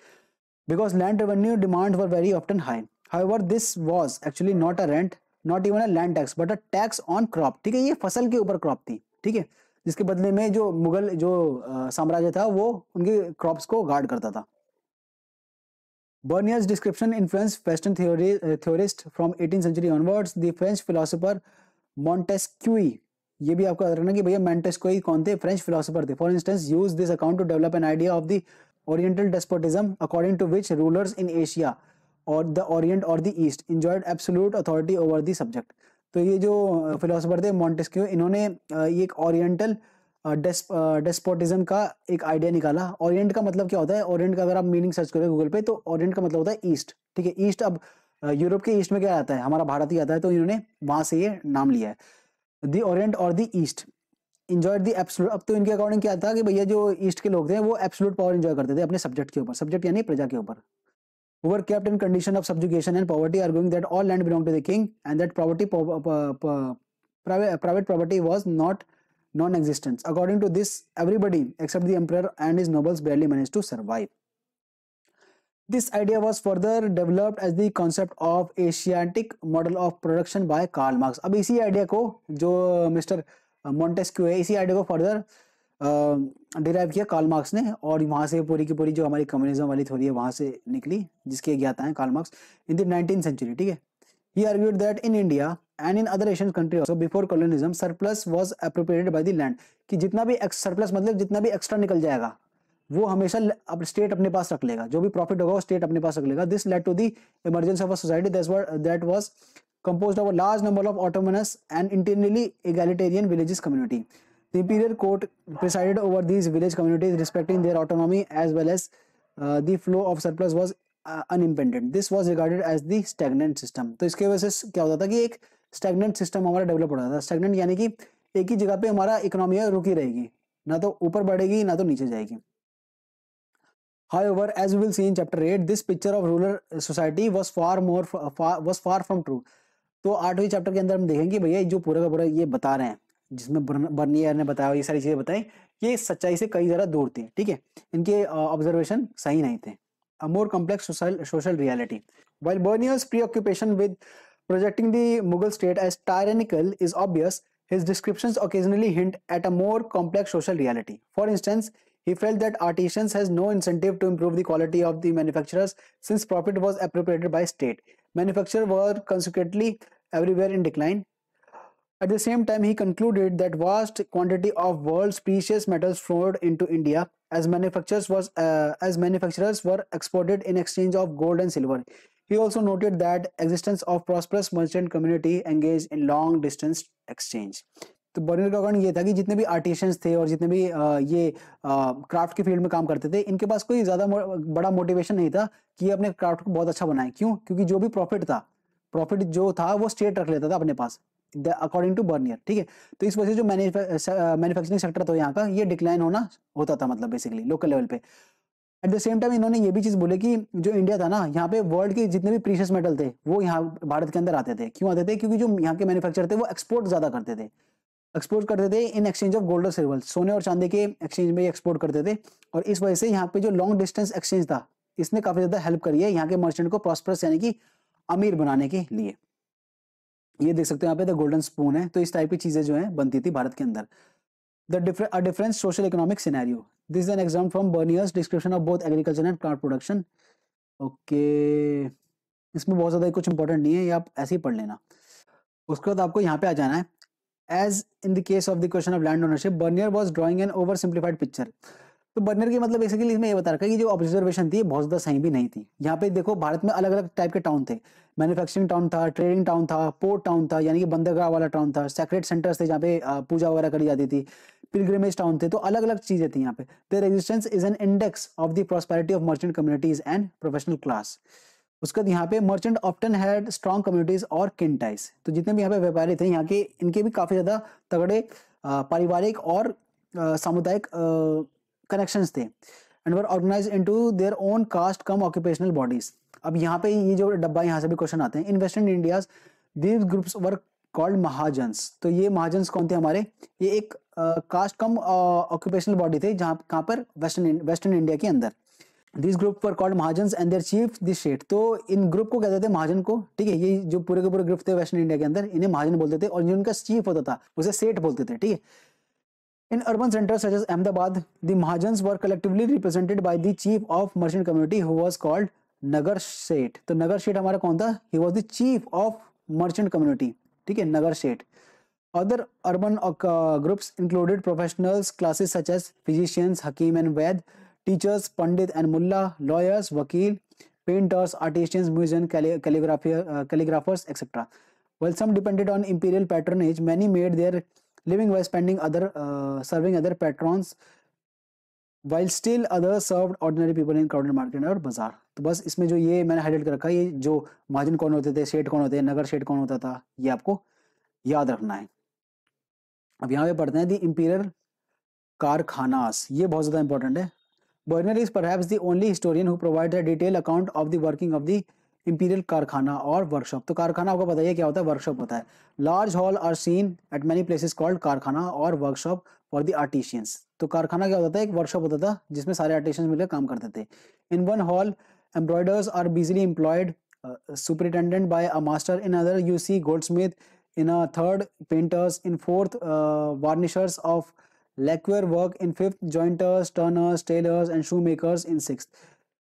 because land revenue demand were very often high. However this was actually not a rent, not even a land tax, but a tax on crop. ठीक है, ये फसल के ऊपर क्रॉप थी। ठीक है, जिसके बदले में जो मुगल जो साम्राज्य था वो उनके क्रॉप्स को गार्ड करता था। Bernier's description influenced Western theorists from 18th century onwards. The French philosopher Montesquieu, ये भी आपको याद रखना कि भैया Montesquieu कौन थे, फ्रेंच फिलोसोफर थे। For instance, used this account to develop an idea of the Oriental despotism, according to which rulers in Asia or the Orient or the East enjoyed absolute authority over the subject। तो ये जो philosopher थे Montesquieu, इन्होंने ये एक oriental despotism का एक idea निकाला। ओरिएंट का मतलब क्या होता है, ओरिएंट का अगर आप मीनिंग सर्च करोगे गूगल पे, तो ओरिएंट का मतलब होता है ईस्ट। ठीक है, ईस्ट, अब यूरोप के ईस्ट में क्या आता है, हमारा भारत ही आता है, तो इन्होंने वहां से ये नाम लिया है, द ओरिएंट और the east enjoyed the absolute. अब तो इनके अकॉर्डिंग क्या था कि भैया जो ईस्ट के लोग थे वो एब्सोल्यूट पावर एंजॉय करते थे अपने सब्जेक्ट के ऊपर, सब्जेक्ट यानी प्रजा के ऊपर। who were kept in condition of subjugation and poverty, arguing that all land belonged to the king and that private property was not non-existent. According to this, everybody except the emperor and his nobles barely managed to survive. This idea was further developed as the concept of Asiatic model of production by Karl Marx. अब इसी idea को जो mister Montesquieu है, इसी idea को further derive किया Karl Marx ने, और वहां से पूरी की पूरी जो हमारी कम्युनिज्म वाली थ्योरी है वहां से निकली, जिसके ज्ञाता हैं Karl Marx in the 19th century. ठीक है, he argued that in India and in other Asian countries also before colonialism surplus was appropriated by the land, कि जितना भी सरप्लस मतलब जितना भी एक्स्ट्रा निकल जाएगा वो हमेशा अब स्टेट अपने पास रख लेगा, जो भी प्रॉफिट होगा वो स्टेट अपने पास रख लेगा। This led to the emergence of a society that was composed of a large number of autonomous and internally egalitarian villages community. The imperial court presided over these village communities, respecting their autonomy as well as the flow of surplus was unimpeded. This was regarded as the stagnant system. तो इसके वजह से क्या होता था कि एक stagnant system हमारा डेवलप हो रहा था। stagnant यानी कि एक ही जगह पे हमारा इकोनॉमी रुकी रहेगी, ना तो ऊपर बढ़ेगी ना तो नीचे जाएगी। However, as we will see in chapter 8, this picture of rural society was far from true. तो 8वीं चैप्टर के अंदर हम देखेंगे भैया जो पूरा का पूरा ये बता रहे हैं, जिसमें बर्नियर ने बताया ये सारी चीजें बताई, ये सच्चाई से कई ज्यादा दूर थी। ठीक है, इनके ऑब्जर्वेशन सही नहीं थे। A more complex social reality. While Bernier's preoccupation with projecting the Mughal state as tyrannical is obvious, his descriptions occasionally hint at a more complex social reality. For instance, he felt that artisans has no incentive to improve the quality of the manufacturers since profit was appropriated by state. Manufacturers were consequently everywhere in decline. At the same time, he concluded that vast quantity of world's precious metals flowed into India as manufacturers were exported in exchange of gold and silver. He also noted that existence of prosperous merchant community engaged in long distance exchange. तो Bernier का कारण ये था कि जितने भी artisans थे और जितने भी ये क्राफ्ट के फील्ड में काम करते थे, इनके पास कोई ज्यादा बड़ा मोटिवेशन नहीं था कि ये अपने क्राफ्ट को बहुत अच्छा बनाए। क्यों? क्योंकि जो भी प्रॉफिट जो था वो स्टेट रख लेता था अपने पास, अकॉर्डिंग टू बर्नियर। ठीक है, तो इस वजह से जो मैन्युफैक्चरिंग सेक्टर था यहाँ का ये डिक्लाइन होता था, मतलब बेसिकली लोकल लेवल पे। एट द सेम टाइम इन्होंने ये भी चीज बोले कि जो इंडिया था ना, यहाँ पे वर्ल्ड के जितने भी प्रीशियस मेटल थे वो यहाँ भारत के अंदर आते थे। क्यों आते थे? क्योंकि जो यहाँ के मैन्युफैक्चर थे वो एक्सपोर्ट ज्यादा करते थे, इन एक्सचेंज ऑफ गोल्ड और सिल्वर, सोने और चांदी के एक्सचेंज में एक्सपोर्ट करते थे। और इस वजह से यहाँ पे जो लॉन्ग डिस्टेंस एक्सचेंज था, इसने काफी ज्यादा हेल्प करी है यहाँ के मर्चेंट को प्रॉस्परस यानी कि अमीर बनाने के लिए। ये देख सकते हो यहाँ पे द गोल्डन स्पून है। तो इस टाइप की चीजें जो है बनती थी भारत के अंदर। A different social economic scenario. This is an example from Bernier's description of both agriculture and plant production. Okay, इसमें बहुत ज़्यादा कुछ इंपॉर्टेंट नहीं है, ये आप ऐसे ही पढ़ लेना। उसके बाद आपको यहाँ पे आ जाना है। As in the case of the question of land ownership, Bernier was drawing an oversimplified picture. तो बर्नियर की मतलब बेसिकली इसमें ये बता रखा है कि जो ऑब्जर्वेशन थी बहुत ज़्यादा सही भी नहीं थी। यहाँ पे देखो भारत में अलग अलग टाइप के टाउन थे, मैन्युफैक्चरिंग टाउन था, ट्रेडिंग टाउन था, पोर्ट टाउन था यानी कि बंदरगाह वाला टाउन था, सेक्रेट सेंटर्स थे जहाँ पे पूजा वगैरह करी जाती थी, पिलग्रिमेज टाउन थे, तो अलग अलग चीज़ें थी यहाँ पे। There existence is an index of the prosperity of merchant communities and professional class. उसके बाद यहाँ पे merchant often had strong communities और किन टाइज। तो जितने भी यहाँ पे व्यापारी थे यहाँ के, इनके भी काफ़ी ज़्यादा तगड़े पारिवारिक और सामुदायिक कनेक्शंस थे and were organised into their own caste cum occupational bodies. अब यहाँ पे ये जो डब्बा यहाँ से भी क्वेश्चन आते हैं, in western India these groups were called mahajans. तो ये महाजन्स कौन थे हमारे, ये एक कास्ट कम ऑक्यूपेशनल बॉडी थे जहाँ कहाँ पर वेस्टर्न इंडिया के अंदर। This group were called Mahajans and their chief the Seth. तो इन ग्रुप को कहते थे महाजन को, ठीक है। ये जो पूरे के पूरे ग्रुप थे वेस्टर्न इंडिया के अंदर, इन्हें महाजन बोलते थे और जो उनका चीफ होता था उसे सेठ बोलते थे, ठीक है। In urban centers such as Ahmedabad, the Mahajans were collectively represented by the chief of merchant community who was called Nagar Seth. तो नगर शेठ हमारा कौन था, he was the chief of merchant community, ठीक है, नगर Sheth. Other urban groups included professionals classes such as physicians, hakim and vaid, teachers, pandit and mullah, lawyers, vakil, painters, artisans, musicians, calligraphers, etc. While some depended on imperial patronage, many made their living by serving other patrons, while still others served ordinary people in crowded market और बाजार। तो बस इसमें जो ये मैंने highlight कर रखा है, ये जो महाजन कौन होते थे, सेठ कौन होते हैं, नगर सेठ कौन होता था, ये आपको याद रखना है। अब यहाँ पे पढ़ते हैं द इंपीरियल कारखानास, ये बहुत ज़्यादा इंपॉर्टेंट है। Bernier is perhaps the only historian who provide a detail account of the working of the imperial karkhana और वर्कशॉप। तो कारखाना आपको बताइए क्या होता है, वर्कशॉप होता है। Large hall are seen at many places called karkhana और वर्कशॉप फॉर द आर्टिशियंस। तो कारखाना क्या होता था, एक वर्कशॉप होता था जिसमें सारे आर्टिशियंस मिलकर काम करते थे। इन वन हॉल एम्ब्रॉयडर्स आर बिजली employed, superintended by a master. In other you see goldsmith, in a third painters, in fourth varnishers of lacquer work, in fifth jointers, turners, tailors and shoemakers, in sixth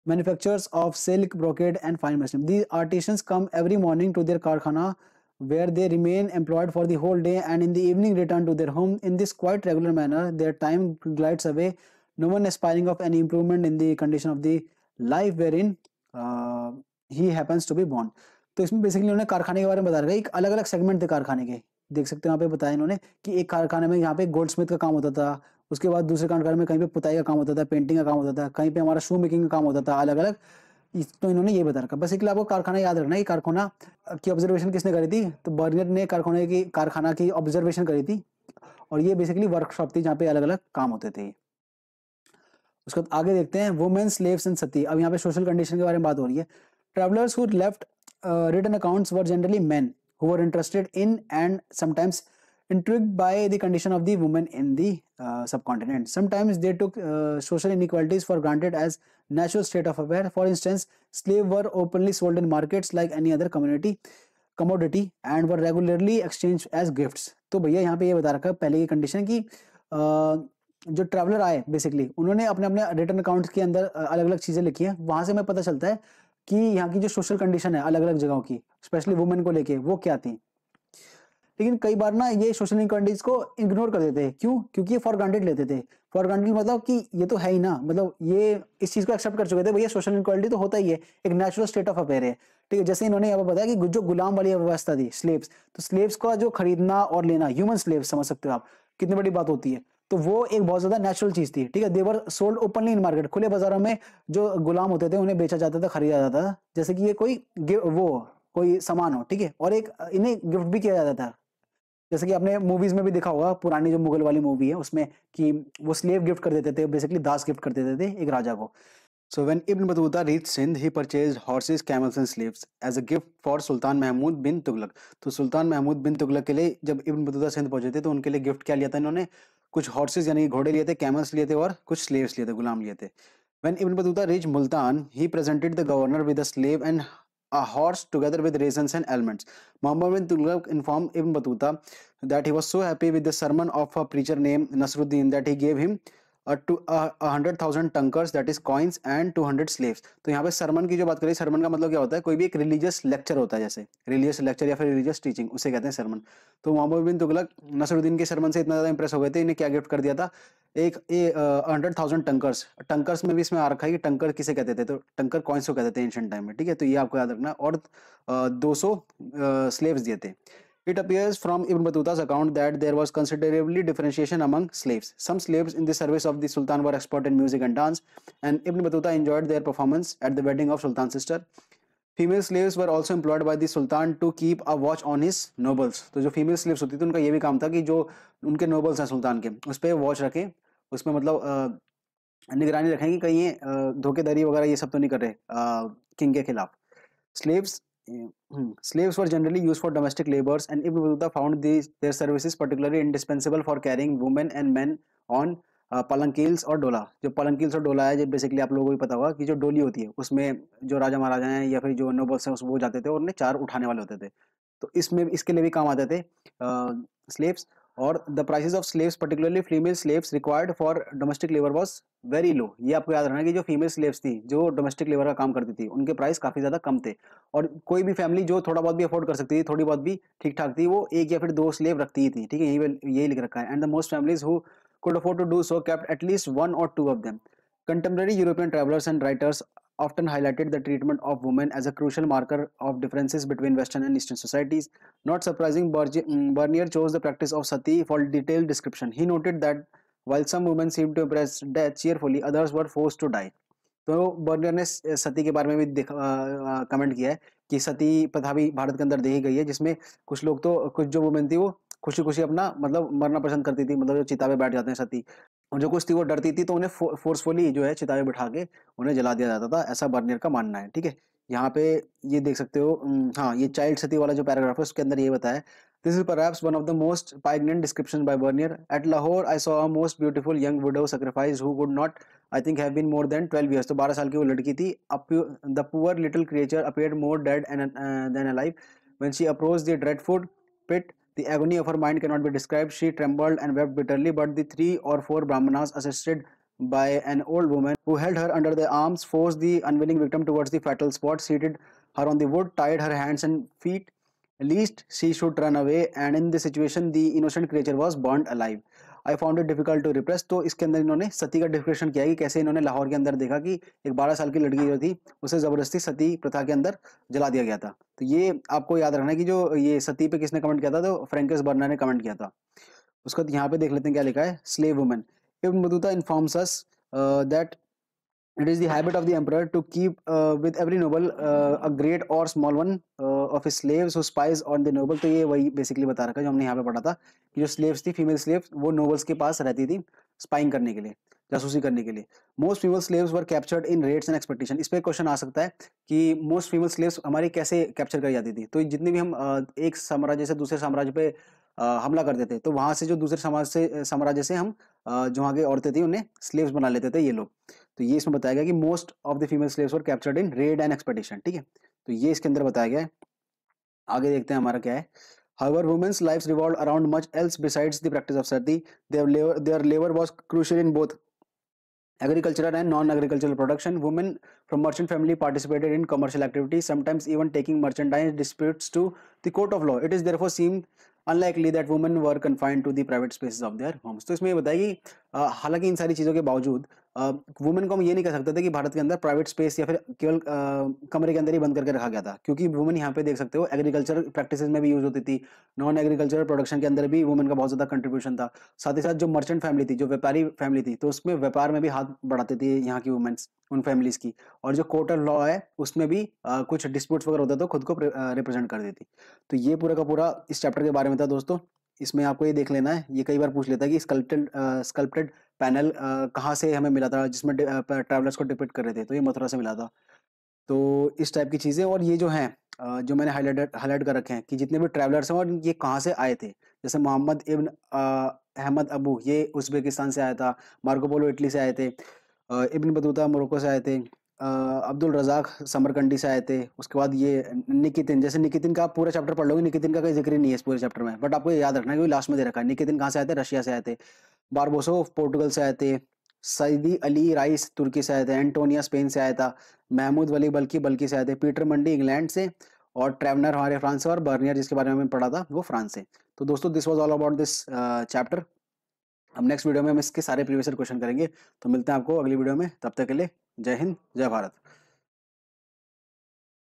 manufacturers of silk, brocade and fine masonry. These artisans come every morning to their karkhana where they remain employed for the whole day and in the evening return to their home. In this quite regular manner their time glides away, no one aspiring of any improvement in the condition of the life wherein he happens to be born. तो इसमें basically उन्होंने कारखाने के बारे में बता रखा है। एक अलग अलग सेगमेंट थे कारखाने के, देख सकते हैं यहाँ पे बताया इन्होंने कि एक कारखाने में यहाँ पे गोल्ड स्मिथ का काम होता था, उसके बाद दूसरे कारखाने में कहीं पे पुताई का काम होता था, पेंटिंग का काम होता था, कहीं पे हमारा शू मेकिंग का काम होता था, अलग अलग। तो इन्होंने ये बता रखा। बेसिकली आपको कारखाना याद रखना है। कारखाना की ऑब्जर्वेशन किसने करी थी, तो बर्नियर ने कारखाना की ऑब्जर्वेशन करी थी और ये बेसिकली वर्कशॉप थी जहाँ पे अलग अलग काम होते थे। उसके बाद आगे देखते हैं वुमेन स्लेव्स एंड सती। अब यहाँ पे सोशल कंडीशन के बारे में बात हो रही है। Travelers who left written accounts were generally men who were interested in and sometimes intrigued by the condition of the women in the subcontinent. Sometimes they took social inequalities for granted as natural state of affairs. For instance, slaves were openly sold in markets like any other commodity and were regularly exchanged as gifts. तो भैया यहाँ पे ये बता रखा है पहले की कंडीशन की जो ट्रैवलर आए बेसिकली उन्होंने अपने अपने रिटर्न अकाउंट्स के अंदर अलग अलग चीज़ें लिखी हैं। वहाँ से हमें पता चलता है कि यहाँ की जो सोशल कंडीशन है अलग अलग जगहों की, स्पेशली वुमेन को लेके, वो क्या थी। लेकिन कई बार ना ये सोशल इनइक्वालिटीज को इग्नोर कर देते हैं। क्यों? क्योंकि ये फॉर ग्रांटेड लेते थे। फॉर ग्रांटेड मतलब कि ये तो है ही ना, मतलब ये इस चीज को एक्सेप्ट कर चुके थे, भैया सोशल इनइक्वालिटी तो होता ही है, एक नेचुरल स्टेट ऑफ अफेयर है, ठीक है। जैसे इन्होंने यहाँ पर बताया कि जो गुलाम वाली व्यवस्था थी, स्लेव्स, तो स्लेव्स का जो खरीदना और लेना, ह्यूमन स्लेव्स समझ सकते हो आप, कितनी बड़ी बात होती है। तो वो एक बहुत ज्यादा नेचुरल चीज थी, ठीक है। देवर सोल्ड ओपनली इन मार्केट, खुले बाजारों में जो गुलाम होते थे उन्हें बेचा जाता था, खरीदा जाता था, जैसे कि ये कोई सामान हो, ठीक है। और एक इन्हें गिफ्ट भी किया जाता था, जैसे कि आपने मूवीज में भी देखा होगा, पुरानी जो मुगल वाली मूवी है उसमें कि वो स्लेव गिफ्ट कर देते थे, बेसिकली दास गिफ्ट कर देते थे एक राजा को। So when Ibn Battuta reached Sindh, he purchased horses, camels and slaves as a gift for Sultan Mahmud bin Tughlaq. तो सुल्तान महमूद बिन तुगलक के लिए जब इब्न बतूता सिंध पहुंचे थे तो उनके लिए गिफ्ट क्या लिया था इन्होंने, कुछ हॉर्सेस यानी घोड़े लिए थे, कैमल्स लिए थे और कुछ स्लेव्स लिए थे, गुलाम लिए थे। When Ibn Battuta reached Multan, he presented the governor with a slave and a horse together with raisins and almonds. Muhammad bin Tughlaq informed Ibn Battuta that he was so happy with the sermon of a preacher named Nasruddin that he gave him 100,000 tankas that is coins and 200 slaves. तो यहाँ पे सरमन की जो बात करें, सरमन का मतलब क्या होता है, कोई भी एक रिलीजियस लेक्चर होता है, जैसे रिलीजियस लेक्चर या फिर रिलीजियस टीचिंग, उसे कहते हैं सरमन। तो मोहम्मद बिन तुगलक नसरुद्दीन के सरमन से इतना ज्यादा इंप्रेस हो गए थे, इन्हें क्या गिफ्ट कर दिया था, एक 100,000 टंकर्स। टंकर्स में भी इसमें आ रखा है कि टंकर किसे कहते थे, तो टंकर कॉइन्स को कहते थे एंशिएंट टाइम में, ठीक है, तो ये आपको याद रखना। और 200 स्लेव्स दिए थे। It appears from Ibn Battuta's account that there was considerably differentiation among slaves. Some slaves in the service of the Sultan were expert in music and dance, and Ibn Battuta enjoyed their performance at the wedding of Sultan's sister. Female slaves were also employed by the Sultan to keep a watch on his nobles. तो जो female slaves होती थी उनका ये भी काम था कि जो उनके nobles हैं सुल्तान के, उस पर वॉच रखें, उसमें मतलब निगरानी रखें कि कहीं ये धोखेधड़ी वगैरह ये सब तो नहीं कर रहे किंग के खिलाफ। Slaves were generally used for domestic labors, and Ibn Battuta found their services particularly indispensable for carrying women and men on पलंकील्स और डोला। जो पलंकील्स और डोला है, जो बेसिकली आप लोगों को भी पता होगा कि जो डोली होती है उसमें जो राजा महाराजा हैं या फिर जो नोबल्स हैं वो जाते थे और उन्हें चार उठाने वाले होते थे, तो इसमें इसके लिए भी काम आते थे स्लेव्स। और the prices of slaves particularly female slaves required for domestic labour was very low. ये आपको याद रखना कि जो फीमेल स्लेव्स थी जो डोमेस्टिक लेबर का काम करती थी उनके प्राइस काफी ज्यादा कम थे, और कोई भी फैमिली जो थोड़ा बहुत भी अफोर्ड कर सकती थी, थोड़ी बहुत भी ठीक ठाक थी, वो एक या फिर दो स्लेव रखती ही थी, ठीक है, यही लिख रखा है। And the most families who could afford to do so kept at least one or two of them. Contemporary European travelers and writers often highlighted the treatment of women as a crucial marker of differences between Western and Eastern societies. Not surprising, Bernier chose the practice of sati for detailed description. He noted that while some women seemed to embrace death cheerfully, others were forced to die. तो Bernier ने सती के बारे में भी comment किया है कि सती प्रथा भी भारत के अंदर देखी गई है, जिसमें कुछ लोग तो कुछ जो वुमेन थी वो खुशी खुशी अपना मतलब मरना पसंद करती थी, मतलब जो चिता पे बैठ जाते हैं सती, और जो कुछ थी वो डरती थी तो उन्हें फोर्सफुली जो है चिता पे बिठा के उन्हें जला दिया जाता था, ऐसा बर्नियर का मानना है, ठीक है। यहाँ पे ये देख सकते हो, हाँ, ये चाइल्ड सती वाला जो पैराग्राफ है उसके अंदर ये बताया, this is perhaps one of the most poignant description by Bernier. At Lahore I saw a most beautiful young widow sacrifice who would not I think have been more than 12 years। तो 12 साल की वो लड़की थी। The poor little creature appeared more dead than alive when she approached the dreadful pit. The agony of her mind cannot be described. She trembled and wept bitterly, but the 3 or 4 brahmanas, assisted by an old woman who held her under their arms, forced the unwilling victim towards the fatal spot, seated her on the wood, tied her hands and feet lest she should run away, and in this situation the innocent creature was burned alive. I found it difficult to repress. तो इसके अंदर इन्होंने सती का description किया कि कैसे इन्होंने लाहौर के अंदर देखा कि एक 12 साल की लड़की जो थी उसे जबरदस्ती सती प्रथा के अंदर जला दिया गया था। तो ये आपको याद रखना है कि जो ये सती पे किसने कमेंट किया था, तो फ्रैंकिस बर्नर ने कमेंट किया था। उसका यहाँ पे देख लेते हैं क्या लिखा है, slave women. Ibn Battuta informs us that it is the habit of the emperor to keep with every noble a great or small one of his slaves who spies on the noble। तो ये वही basically बता रखा है जो हमने यहाँ पे पढ़ा था कि जो स्लेव्स थी, फीमेल स्लेव्स, वो नोबल्स के पास रहती थी स्पाइंग करने के लिए, जासूसी करने के लिए। Most female slaves were captured in raids and expectation. इस पे क्वेश्चन आ सकता है कि मोस्ट फीमेल स्लेव्स हमारी कैसे कैप्चर करी जाती थी। तो जितनी भी हम एक साम्राज्य से दूसरे साम्राज्य पे हमला करते थे, तो वहां से जो दूसरे साम्राज्य से हम जो वहाँ की औरतें थी उन्हें स्लेव्स बना लेते थे ये लोग। तो ये इसमें बताया गया कि most of the female slaves were captured in red and expedition, ठीक है, तो ये इसके अंदर बताया गया है। आगे देखते हैं हमारा क्या है। However, women's lives revolved around much else besides the practice of sati. Their labor was crucial in both agricultural and non-agricultural production. Women from merchant family participated in commercial activities, sometimes even taking merchandise disputes to the court of law. It is therefore seemed unlikely that women were confined to the private spaces of their homes. तो इसमें ये बताया कि हालांकि इन सारी चीज़ों के बावजूद वुमेन को हम ये नहीं कह सकते थे कि भारत के अंदर प्राइवेट स्पेस या फिर केवल कमरे के अंदर ही बंद करके रखा गया था, क्योंकि वुमेन यहाँ पे देख सकते हो एग्रीकल्चर प्रैक्टिसेस में भी यूज होती थी, नॉन एग्रीकल्चरल प्रोडक्शन के अंदर भी वुमेन का बहुत ज़्यादा कंट्रीब्यूशन था। साथ ही साथ जो मर्चेंट फैमिली थी, जो व्यापारी फैमिली थी, तो उसमें व्यापार में भी हाथ बढ़ाते थे यहाँ की वुमेन्स, उन फैमिलीज की। और जो कोर्ट ऑफ लॉ है उसमें भी कुछ डिस्प्यूट्स वगैरह होता तो खुद को रिप्रेजेंट कर देती। तो ये पूरा का पूरा इस चैप्टर के बारे में था दोस्तों। इसमें आपको ये देख लेना है, ये कई बार पूछ लेता है कि स्कल्प्टेड पैनल कहाँ से हमें मिला था जिसमें ट्रैवलर्स को डिपिक्ट कर रहे थे, तो ये मथुरा से मिला था। तो इस टाइप की चीज़ें, और ये जो हैं जो मैंने हाईलाइट कर रखे हैं कि जितने भी ट्रैवलर्स हैं और ये कहाँ से आए थे, जैसे मोहम्मद इब्न अहमद अबू, ये उज़्बेकिस्तान से आया था। मार्को पोलो इटली से आए थे। इब्न बतूता मोरक्को से आए थे। अब्दुल रज़ाक समरकंडी से आए थे। उसके बाद ये निकितिन, जैसे निकितिन का आप पूरा चैप्टर पढ़ लोगे, निकितिन का कोई ज़िक्र ही नहीं है इस पूरे चैप्टर में, बट आपको ये याद रखना है क्योंकि लास्ट में दे रखा है। निकितिन कहाँ से आए थे? रशिया से आए थे। बारबोसोव पोर्टुगल से आए थे। सईदी अली राइस तुर्की से आए थे। एंटोनिया स्पेन से आया था। महमूद वली बल्कि बल्कि से आए थे। पीटर मंडी इंग्लैंड से, और ट्रेवनर हमारे फ्रांस से, और बर्नियर जिसके बारे में हमने पढ़ा था वो फ्रांस से। तो दोस्तों this was all about this chapter. अब नेक्स्ट वीडियो में हम इसके सारे प्रीवियस क्वेश्चन करेंगे। तो मिलते हैं आपको अगली वीडियो में, तब तक के लिए जय हिंद, जय भारत।